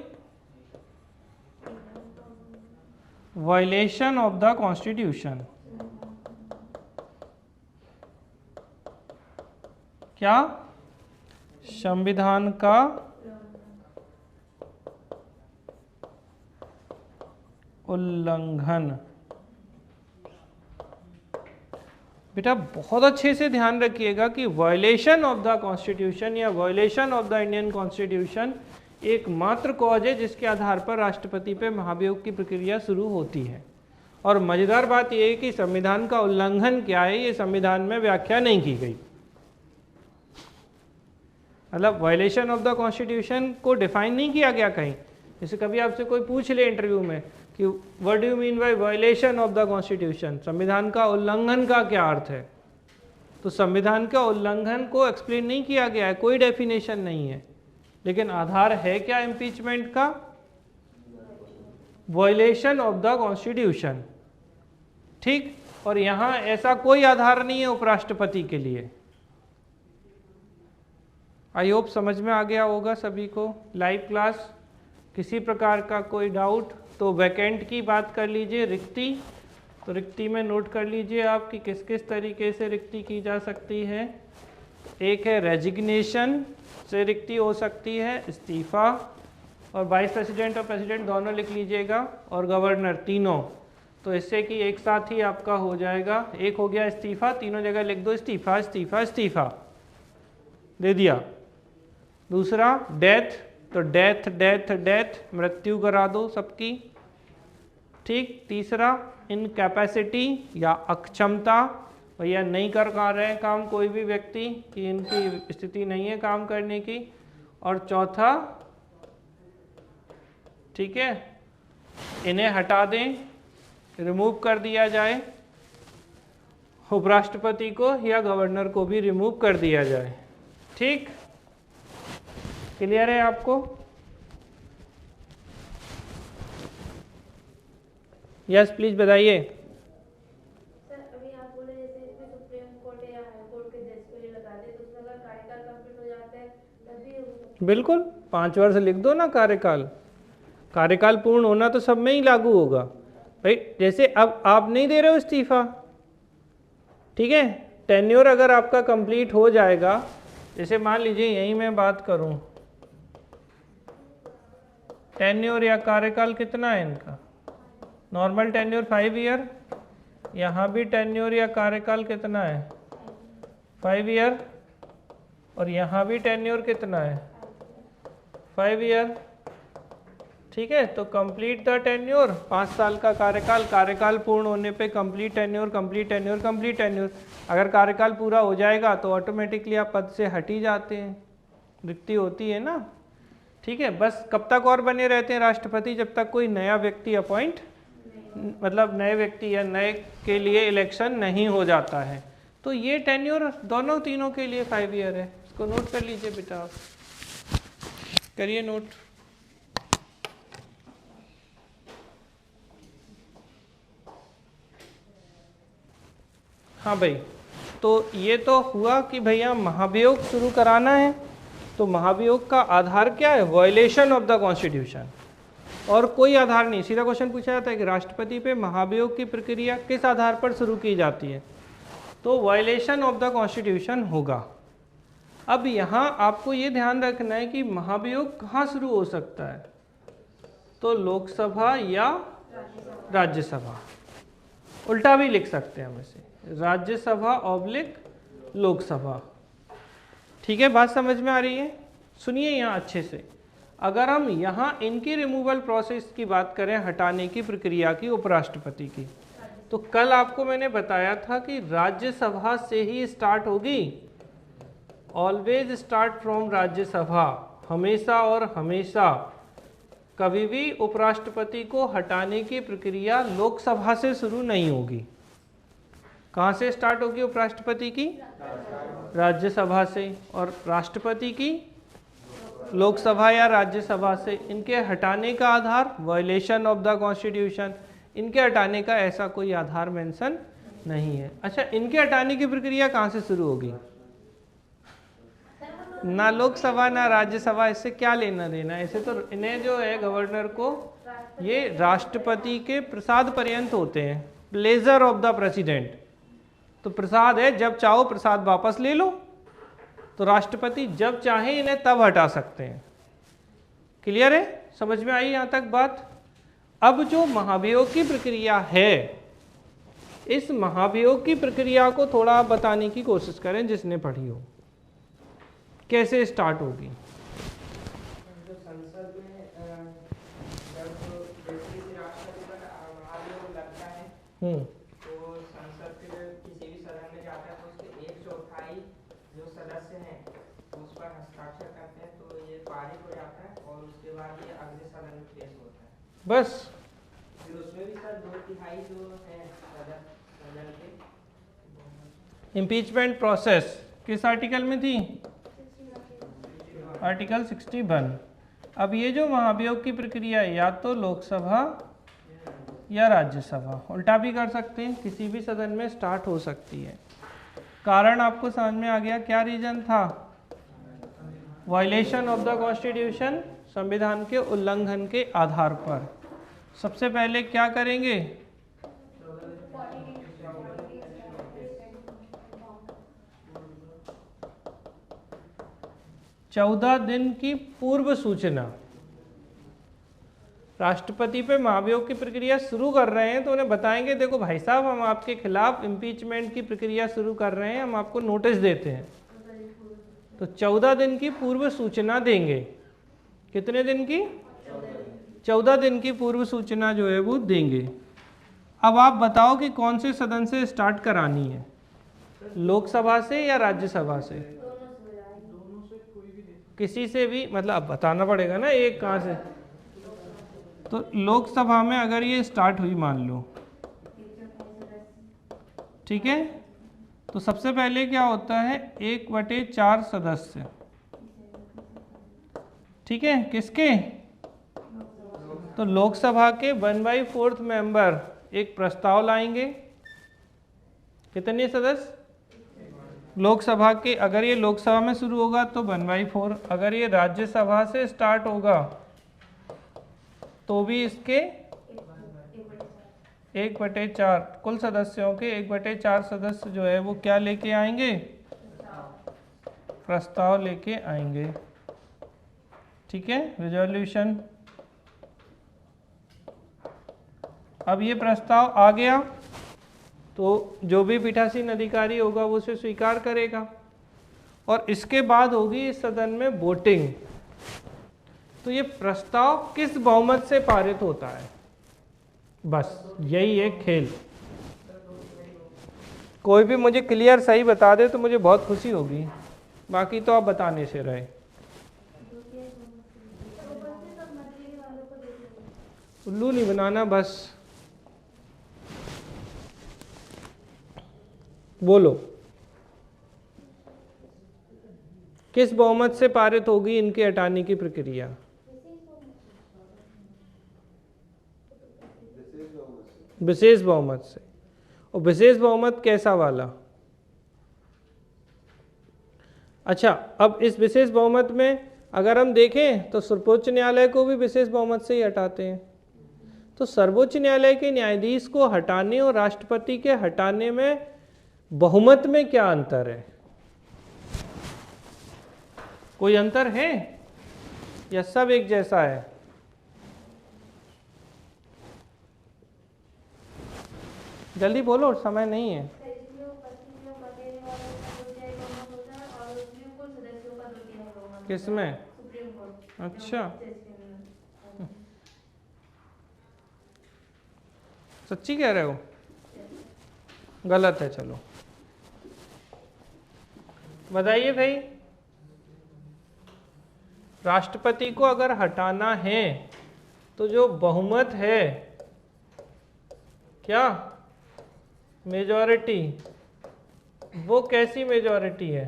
Violation of the constitution. क्या? संविधान का उल्लंघन। बेटा बहुत अच्छे से ध्यान रखिएगा कि वायलेशन ऑफ द कॉन्स्टिट्यूशन या violation of the Indian constitution एकमात्र कॉज है जिसके आधार पर राष्ट्रपति पे महाभियोग की प्रक्रिया शुरू होती है। और मजेदार बात यह है कि संविधान का उल्लंघन क्या है, ये संविधान में व्याख्या नहीं की गई। मतलब वायलेशन ऑफ द कॉन्स्टिट्यूशन को डिफाइन नहीं किया गया कहीं। जैसे कभी आपसे कोई पूछ ले इंटरव्यू में कि what do you mean by violation of the constitution, संविधान का उल्लंघन का क्या अर्थ है, तो संविधान का उल्लंघन को एक्सप्लेन नहीं किया गया है, कोई डेफिनेशन नहीं है। लेकिन आधार है क्या इम्पीचमेंट का? Violation of the constitution. ठीक, और यहाँ ऐसा कोई आधार नहीं है उपराष्ट्रपति के लिए। आई होप समझ में आ गया होगा सभी को। लाइव क्लास, किसी प्रकार का कोई डाउट तो वैकेंट की बात कर लीजिए, रिक्ति। तो रिक्ति में नोट कर लीजिए आप कि किस किस तरीके से रिक्ति की जा सकती है। एक है रेजिग्नेशन से रिक्ति हो सकती है, इस्तीफा, और वाइस प्रेसिडेंट और प्रेसिडेंट दोनों लिख लीजिएगा, और गवर्नर तीनों। तो इससे कि एक साथ ही आपका हो जाएगा। एक हो गया इस्तीफा, तीनों जगह लिख दो इस्तीफा इस्तीफा इस्तीफा, दे दिया। दूसरा डेथ, तो डेथ डेथ डेथ, मृत्यु करा दो सबकी, ठीक। तीसरा इनकैपेसिटी या अक्षमता, भैया नहीं कर पा रहे हैं काम कोई भी व्यक्ति, कि इनकी स्थिति नहीं है काम करने की। और चौथा, ठीक है, इन्हें हटा दें, रिमूव कर दिया जाए, उपराष्ट्रपति को या गवर्नर को भी रिमूव कर दिया जाए, ठीक। क्लियर है आपको? यस प्लीज बताइए। सर अभी आप बोले जैसे इसमें सुप्रीम कोर्ट या हाई कोर्ट के जज के लिए लगा दे, तो उसमें अगर कार्यकाल कंप्लीट हो जाता है तब भी बिल्कुल 5 वर्ष लिख दो ना कार्यकाल। कार्यकाल पूर्ण होना तो सब में ही लागू होगा भाई। जैसे अब आप नहीं दे रहे हो इस्तीफा, ठीक है, टेन्योर अगर आपका कंप्लीट हो जाएगा, जैसे मान लीजिए यही मैं बात करूं, टेन्योर या कार्यकाल कितना है इनका, नॉर्मल टेन्योर 5 ईयर, यहाँ भी टेन्योर या कार्यकाल कितना है 5 ईयर, और यहाँ भी टेन्योर कितना है 5 ईयर, ठीक है। तो कंप्लीट द टेन्योर, 5 साल का कार्यकाल, कार्यकाल पूर्ण होने पे complete tenure complete tenure complete tenure. अगर कार्यकाल पूरा हो जाएगा तो ऑटोमेटिकली आप पद से हट ही जाते हैं, रिक्ति होती है ना, ठीक है। बस कब तक और बने रहते हैं राष्ट्रपति, जब तक कोई नया व्यक्ति अपॉइंट, मतलब नए व्यक्ति या नए के लिए इलेक्शन नहीं हो जाता है। तो ये टेन्योर दोनों तीनों के लिए 5 ईयर है। इसको नोट कर लीजिए बेटा, आप करिए नोट। हाँ भाई, तो ये तो हुआ कि भैया महाभियोग शुरू कराना है। तो महाभियोग का आधार क्या है, वायलेशन ऑफ द कॉन्स्टिट्यूशन, और कोई आधार नहीं। सीधा क्वेश्चन पूछा जाता है कि राष्ट्रपति पे महाभियोग की प्रक्रिया किस आधार पर शुरू की जाती है, तो वायलेशन ऑफ द कॉन्स्टिट्यूशन होगा। अब यहाँ आपको ये ध्यान रखना है कि महाभियोग कहाँ शुरू हो सकता है, तो लोकसभा या राज्यसभा, उल्टा भी लिख सकते हैं हम इसे, राज्यसभा ऑब्लिक लोकसभा, ठीक है। बात समझ में आ रही है? सुनिए यहाँ अच्छे से। अगर हम यहाँ इनकी रिमूवल प्रोसेस की बात करें, हटाने की प्रक्रिया की उपराष्ट्रपति की, तो कल आपको मैंने बताया था कि राज्यसभा से ही स्टार्ट होगी, ऑलवेज स्टार्ट फ्रॉम राज्यसभा, हमेशा और हमेशा। कभी भी उपराष्ट्रपति को हटाने की प्रक्रिया लोकसभा से शुरू नहीं होगी। कहाँ से स्टार्ट होगी उपराष्ट्रपति की? राज्यसभा से, और राष्ट्रपति की लोकसभा या राज्यसभा से। इनके हटाने का आधार वायलेशन ऑफ द कॉन्स्टिट्यूशन, इनके हटाने का ऐसा कोई आधार मेंशन नहीं है। अच्छा, इनके हटाने की प्रक्रिया कहाँ से शुरू होगी? ना लोकसभा ना राज्यसभा, इससे क्या लेना देना? ऐसे तो इन्हें जो है गवर्नर को, ये राष्ट्रपति के प्रसाद पर्यंत होते हैं, प्लेजर ऑफ द प्रेसिडेंट। तो प्रसाद है, जब चाहो प्रसाद वापस ले लो। तो राष्ट्रपति जब चाहे इन्हें तब हटा सकते हैं। क्लियर है? समझ में आई यहाँ तक बात? अब जो महाभियोग की प्रक्रिया है, इस महाभियोग की प्रक्रिया को थोड़ा आप बताने की कोशिश करें जिसने पढ़ी हो, कैसे स्टार्ट होगी। जो संसद में जब राष्ट्रपति पर महाभियोग लगता है, तो संसद के किसी भी सदन में जाता है तो उसके 1/4 जो सदस्य हैं उस पर हस्ताक्षर करते हैं, तो ये पारित हो जाता है और उसके बाद ये अगले सदन में पेश होता है। बस फिर उसमें भी सर 2/3 जो है सदन के। इम्पीचमेंट प्रोसेस किस आर्टिकल में थी? आर्टिकल 61। अब ये जो महाभियोग की प्रक्रिया है, या तो लोकसभा या राज्यसभा, उल्टा भी कर सकते हैं, किसी भी सदन में स्टार्ट हो सकती है। कारण आपको समझ में आ गया, क्या रीजन था? वायलेशन ऑफ द कॉन्स्टिट्यूशन, संविधान के उल्लंघन के आधार पर। सबसे पहले क्या करेंगे? 14 दिन की पूर्व सूचना, राष्ट्रपति पे महाभियोग की प्रक्रिया शुरू कर रहे हैं तो उन्हें बताएंगे देखो भाई साहब हम आपके खिलाफ इम्पीचमेंट की प्रक्रिया शुरू कर रहे हैं, हम आपको नोटिस देते हैं। तो 14 दिन की पूर्व सूचना देंगे। कितने दिन की? 14 दिन की पूर्व सूचना जो है वो देंगे। अब आप बताओ कि कौन से सदन से स्टार्ट करानी है, लोकसभा से या राज्यसभा से? किसी से भी, मतलब अब बताना पड़ेगा ना एक कहाँ से। तो लोकसभा में अगर ये स्टार्ट हुई मान लो, ठीक है, तो सबसे पहले क्या होता है 1/4 सदस्य, ठीक है, किसके? तो लोकसभा के 1/4 मेंबर एक प्रस्ताव लाएंगे। कितने सदस्य? लोकसभा के, अगर ये लोकसभा में शुरू होगा तो 1/4, अगर ये राज्यसभा से स्टार्ट होगा तो भी इसके 1/4, कुल सदस्यों के 1/4 सदस्य जो है वो क्या लेके आएंगे? प्रस्ताव लेके आएंगे, ठीक है, रिजोल्यूशन। अब ये प्रस्ताव आ गया तो जो भी पीठासीन अधिकारी होगा वो उसे स्वीकार करेगा और इसके बाद होगी इस सदन में वोटिंग। तो ये प्रस्ताव किस बहुमत से पारित होता है, बस यही एक खेल। कोई भी मुझे क्लियर सही बता दे तो मुझे बहुत खुशी होगी, बाकी तो आप बताने से रहे। उल्लू नहीं बनाना, बस बोलो किस बहुमत से पारित होगी इनके हटाने की प्रक्रिया? विशेष बहुमत से। और विशेष बहुमत कैसा वाला? अच्छा, अब इस विशेष बहुमत में अगर हम देखें तो सर्वोच्च न्यायालय को भी विशेष बहुमत से ही हटाते हैं। तो सर्वोच्च न्यायालय के न्यायाधीश को हटाने और राष्ट्रपति के हटाने में बहुमत में क्या अंतर है? कोई अंतर है या सब एक जैसा है? जल्दी बोलो, समय नहीं है। किसमें? अच्छा, सच्ची कह रहे हो? गलत है, चलो बताइए भाई। राष्ट्रपति को अगर हटाना है तो जो बहुमत है, क्या मेजॉरिटी, वो कैसी मेजॉरिटी है?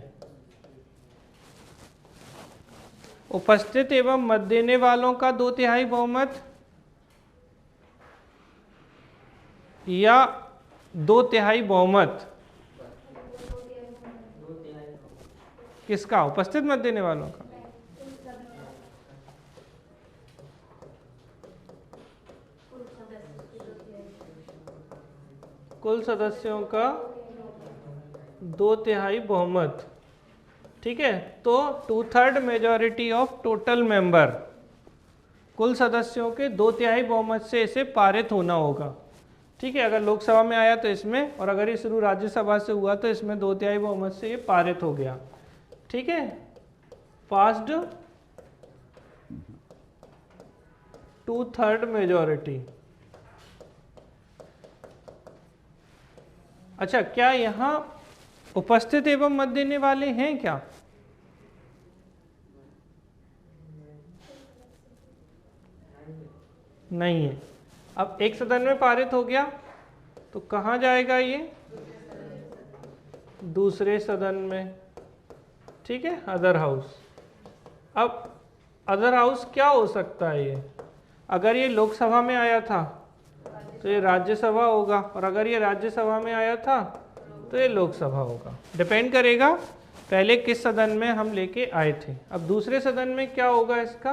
उपस्थित एवं मत देने वालों का 2/3 बहुमत या 2/3 बहुमत? किसका? उपस्थित मत देने वालों का। कुल सदस्यों का 2/3 बहुमत, ठीक है। तो 2/3 मेजॉरिटी ऑफ टोटल मेंबर, कुल सदस्यों के 2/3 बहुमत से इसे पारित होना होगा, ठीक है। अगर लोकसभा में आया तो इसमें, और अगर ये शुरू राज्यसभा से हुआ तो इसमें 2/3 बहुमत से ये पारित हो गया, ठीक है। Passed 2/3 majority. अच्छा, क्या यहाँ उपस्थित एवं मत देने वाले हैं क्या? नहीं है। अब एक सदन में पारित हो गया तो कहाँ जाएगा ये? दूसरे सदन में, ठीक है, अदर हाउस। अब अदर हाउस क्या हो सकता है ये? अगर ये लोकसभा में आया था तो ये राज्यसभा होगा, और अगर ये राज्यसभा में आया था तो ये लोकसभा होगा। डिपेंड करेगा पहले किस सदन में हम लेके आए थे। अब दूसरे सदन में क्या होगा इसका?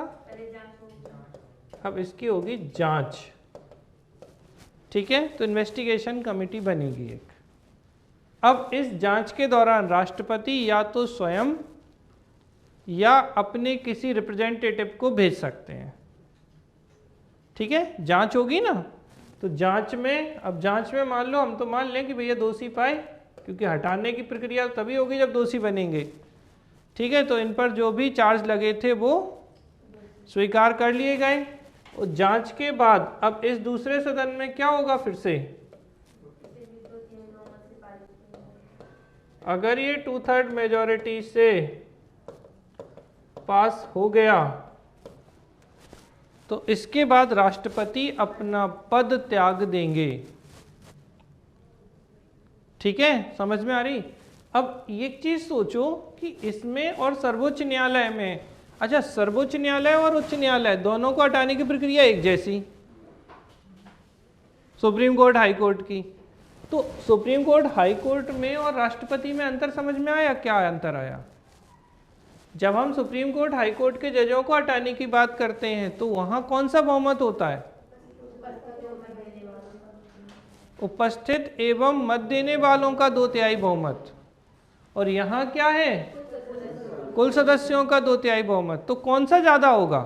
अब इसकी होगी जांच, ठीक है। तो इन्वेस्टिगेशन कमेटी बनेगी एक। अब इस जांच के दौरान राष्ट्रपति या तो स्वयं या अपने किसी रिप्रेजेंटेटिव को भेज सकते हैं, ठीक है, जांच होगी ना, तो जांच में, अब जांच में मान लो हम तो मान लें कि भैया दोषी पाए, क्योंकि हटाने की प्रक्रिया तभी होगी जब दोषी बनेंगे। ठीक है, तो इन पर जो भी चार्ज लगे थे वो स्वीकार कर लिए गए। और जांच के बाद अब इस दूसरे सदन में क्या होगा, फिर से अगर ये 2/3 मेजॉरिटी से पास हो गया तो इसके बाद राष्ट्रपति अपना पद त्याग देंगे। ठीक है, समझ में आ रही। अब एक चीज सोचो कि इसमें और सर्वोच्च न्यायालय में, अच्छा सर्वोच्च न्यायालय और उच्च न्यायालय दोनों को हटाने की प्रक्रिया एक जैसी, सुप्रीम कोर्ट हाई कोर्ट की। तो सुप्रीम कोर्ट हाई कोर्ट में और राष्ट्रपति में अंतर समझ में आया? क्या अंतर आया? जब हम सुप्रीम कोर्ट हाई कोर्ट के जजों को हटाने की बात करते हैं तो वहां कौन सा बहुमत होता है? उपस्थित एवं मत देने वालों का 2/3 बहुमत। और यहाँ क्या है? कुल सदस्यों का 2/3 बहुमत। तो कौन सा ज्यादा होगा?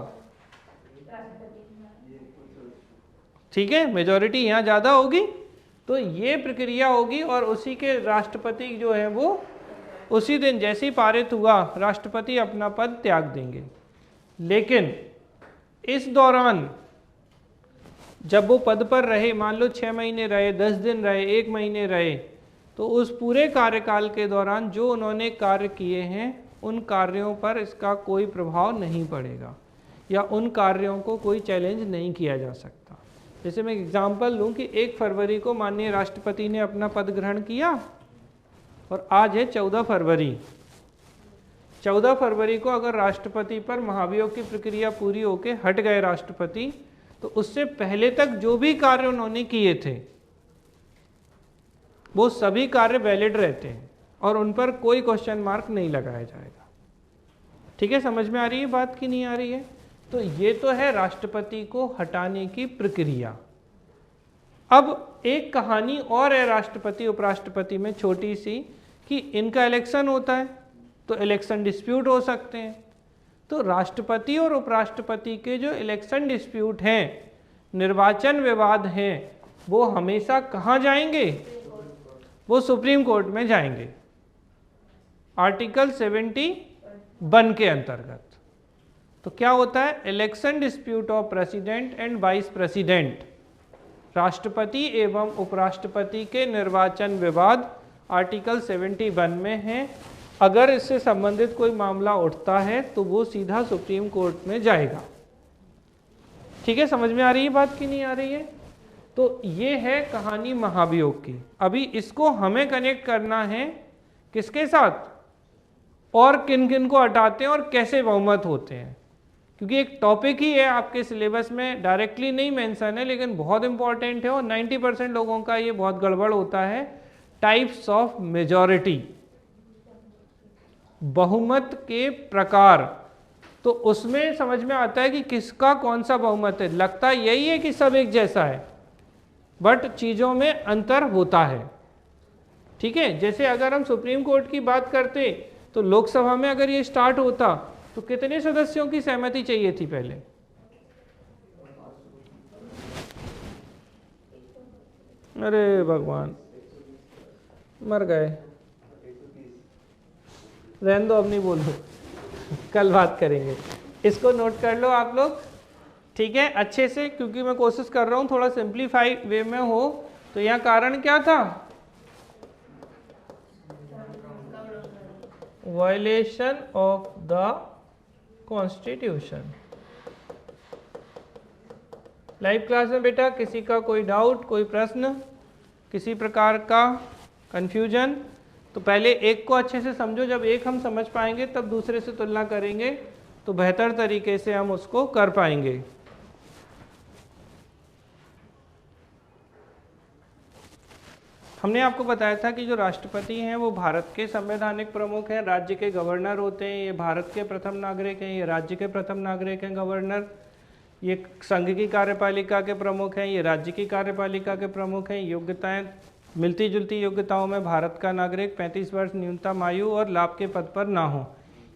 ठीक है, मेजॉरिटी यहाँ ज्यादा होगी। तो ये प्रक्रिया होगी और उसी के राष्ट्रपति जो है वो उसी दिन जैसे ही पारित हुआ राष्ट्रपति अपना पद त्याग देंगे। लेकिन इस दौरान जब वो पद पर रहे, मान लो 6 महीने रहे, 10 दिन रहे, 1 महीने रहे, तो उस पूरे कार्यकाल के दौरान जो उन्होंने कार्य किए हैं उन कार्यों पर इसका कोई प्रभाव नहीं पड़ेगा या उन कार्यों को कोई चैलेंज नहीं किया जा सकता। जैसे मैं एग्जांपल लूं कि 1 फरवरी को माननीय राष्ट्रपति ने अपना पद ग्रहण किया और आज है 14 फरवरी। 14 फरवरी को अगर राष्ट्रपति पर महाभियोग की प्रक्रिया पूरी होकर हट गए राष्ट्रपति, तो उससे पहले तक जो भी कार्य उन्होंने किए थे वो सभी कार्य वैलिड रहते हैं और उन पर कोई क्वेश्चन मार्क नहीं लगाया जाएगा। ठीक है, समझ में आ रही है बात कि नहीं आ रही है? तो ये तो है राष्ट्रपति को हटाने की प्रक्रिया। अब एक कहानी और है राष्ट्रपति उपराष्ट्रपति में छोटी सी, कि इनका इलेक्शन होता है तो इलेक्शन डिस्प्यूट हो सकते हैं। तो राष्ट्रपति और उपराष्ट्रपति के जो इलेक्शन डिस्प्यूट हैं, निर्वाचन विवाद हैं, वो हमेशा कहाँ जाएंगे? वो सुप्रीम कोर्ट में जाएंगे आर्टिकल 71 के अंतर्गत। तो क्या होता है? Election dispute of president and vice president, राष्ट्रपति एवं उपराष्ट्रपति के निर्वाचन विवाद आर्टिकल 71 में है। अगर इससे संबंधित कोई मामला उठता है तो वो सीधा सुप्रीम कोर्ट में जाएगा। ठीक है, समझ में आ रही है बात कि नहीं आ रही है? तो ये है कहानी महाभियोग की। अभी इसको हमें कनेक्ट करना है किसके साथ, और किन किन को हटाते हैं और कैसे बहुमत होते हैं, क्योंकि एक टॉपिक ही है आपके सिलेबस में, डायरेक्टली नहीं मेंशन है लेकिन बहुत इंपॉर्टेंट है और 90% लोगों का ये बहुत गड़बड़ होता है। टाइप्स ऑफ मेजॉरिटी, बहुमत के प्रकार। तो उसमें समझ में आता है कि किसका कौन सा बहुमत है। लगता यही है कि सब एक जैसा है, बट चीज़ों में अंतर होता है। ठीक है, जैसे अगर हम सुप्रीम कोर्ट की बात करते तो लोकसभा में अगर ये स्टार्ट होता तो कितने सदस्यों की सहमति चाहिए थी पहले? अरे भगवान, मर गए। रहने दो, अब नहीं बोलो, कल बात करेंगे। इसको नोट कर लो आप लोग, ठीक है, अच्छे से, क्योंकि मैं कोशिश कर रहा हूं थोड़ा सिंप्लीफाई वे में हो। तो यहाँ कारण क्या था? Violation of the constitution. Live class में बेटा किसी का कोई डाउट, कोई प्रश्न, किसी प्रकार का कंफ्यूजन? तो पहले एक को अच्छे से समझो, जब एक हम समझ पाएंगे तब दूसरे से तुलना करेंगे तो बेहतर तरीके से हम उसको कर पाएंगे। हमने आपको बताया था कि जो राष्ट्रपति हैं वो भारत के संवैधानिक प्रमुख हैं, राज्य के गवर्नर होते हैं। ये भारत के प्रथम नागरिक हैं, ये राज्य के प्रथम नागरिक हैं गवर्नर। ये संघ की कार्यपालिका के प्रमुख हैं, ये राज्य की कार्यपालिका के प्रमुख हैं। योग्यताएं मिलती जुलती योग्यताओं में भारत का नागरिक 35 वर्ष न्यूनतम आयु और लाभ के पद पर ना हो,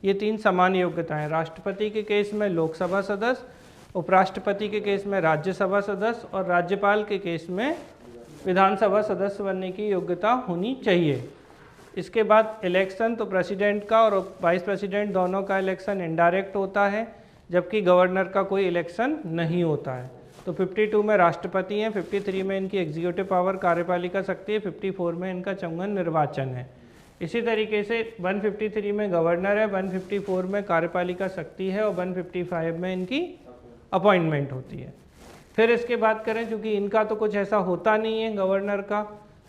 ये 3 समान योग्यताएं। राष्ट्रपति के केस में लोकसभा सदस्य, उपराष्ट्रपति के केस में राज्यसभा सदस्य और राज्यपाल के केस में विधानसभा सदस्य बनने की योग्यता होनी चाहिए। इसके बाद इलेक्शन तो प्रेसिडेंट का और वाइस प्रेसिडेंट दोनों का इलेक्शन इनडायरेक्ट होता है, जबकि गवर्नर का कोई इलेक्शन नहीं होता है। तो 52 में राष्ट्रपति हैं, 53 में इनकी एग्जीक्यूटिव पावर कार्यपालिका शक्ति है, 54 में इनका चुनाव निर्वाचन है। इसी तरीके से 153 में गवर्नर है, 154 में कार्यपालिका शक्ति है और 155 में इनकी अपॉइंटमेंट होती है। फिर इसके बात करें, चूँकि इनका तो कुछ ऐसा होता नहीं है गवर्नर का,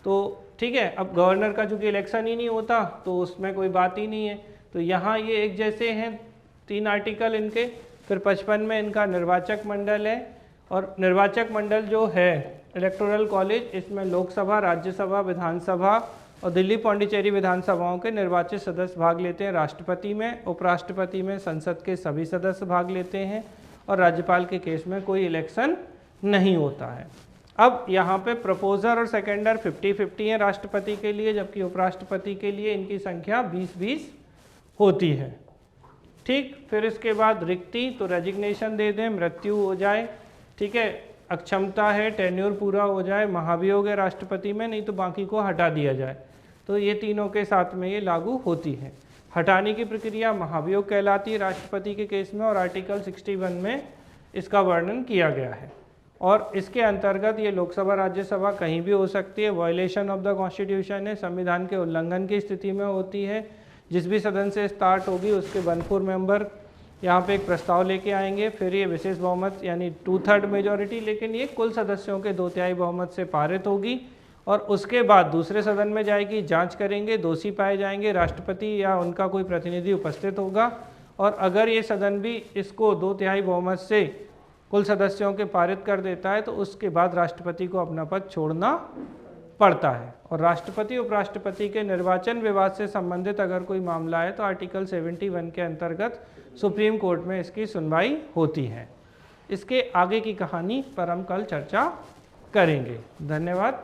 तो ठीक है, अब गवर्नर का चूँकि इलेक्शन ही नहीं होता तो उसमें कोई बात ही नहीं है। तो यहाँ ये एक जैसे हैं 3 आर्टिकल इनके। फिर 55 में इनका निर्वाचक मंडल है, और निर्वाचक मंडल जो है इलेक्टोरल कॉलेज, इसमें लोकसभा, राज्यसभा, विधानसभा और दिल्ली पौंडीचेरी विधानसभाओं के निर्वाचित सदस्य भाग लेते हैं। राष्ट्रपति में, उपराष्ट्रपति में संसद के सभी सदस्य भाग लेते हैं, और राज्यपाल के केस में कोई इलेक्शन नहीं होता है। अब यहाँ पे प्रपोजर और सेकेंडर 50-50 हैं राष्ट्रपति के लिए, जबकि उपराष्ट्रपति के लिए इनकी संख्या 20-20 होती है। ठीक, फिर इसके बाद रिक्ति, तो रेजिग्नेशन दे दें, मृत्यु हो जाए, ठीक है, अक्षमता है, टेन्योर पूरा हो जाए, महाभियोग है राष्ट्रपति में, नहीं तो बाकी को हटा दिया जाए। तो ये तीनों के साथ में ये लागू होती है। हटाने की प्रक्रिया महाभियोग कहलाती है राष्ट्रपति के केस में, और आर्टिकल 61 में इसका वर्णन किया गया है। और इसके अंतर्गत ये लोकसभा, राज्यसभा कहीं भी हो सकती है। वायलेशन ऑफ द कॉन्स्टिट्यूशन है, संविधान के उल्लंघन की स्थिति में होती है। जिस भी सदन से स्टार्ट होगी उसके 1/4 मेंबर यहाँ पे एक प्रस्ताव लेके आएंगे, फिर ये विशेष बहुमत यानी 2/3 मेजॉरिटी, लेकिन ये कुल सदस्यों के 2/3 बहुमत से पारित होगी। और उसके बाद दूसरे सदन में जाएगी, जांच करेंगे, दोषी पाए जाएंगे, राष्ट्रपति या उनका कोई प्रतिनिधि उपस्थित होगा, और अगर ये सदन भी इसको 2/3 बहुमत से कुल सदस्यों के पारित कर देता है तो उसके बाद राष्ट्रपति को अपना पद छोड़ना पड़ता है। और राष्ट्रपति उपराष्ट्रपति के निर्वाचन विवाद से संबंधित अगर कोई मामला है तो आर्टिकल 71 के अंतर्गत सुप्रीम कोर्ट में इसकी सुनवाई होती है। इसके आगे की कहानी पर हम कल चर्चा करेंगे। धन्यवाद।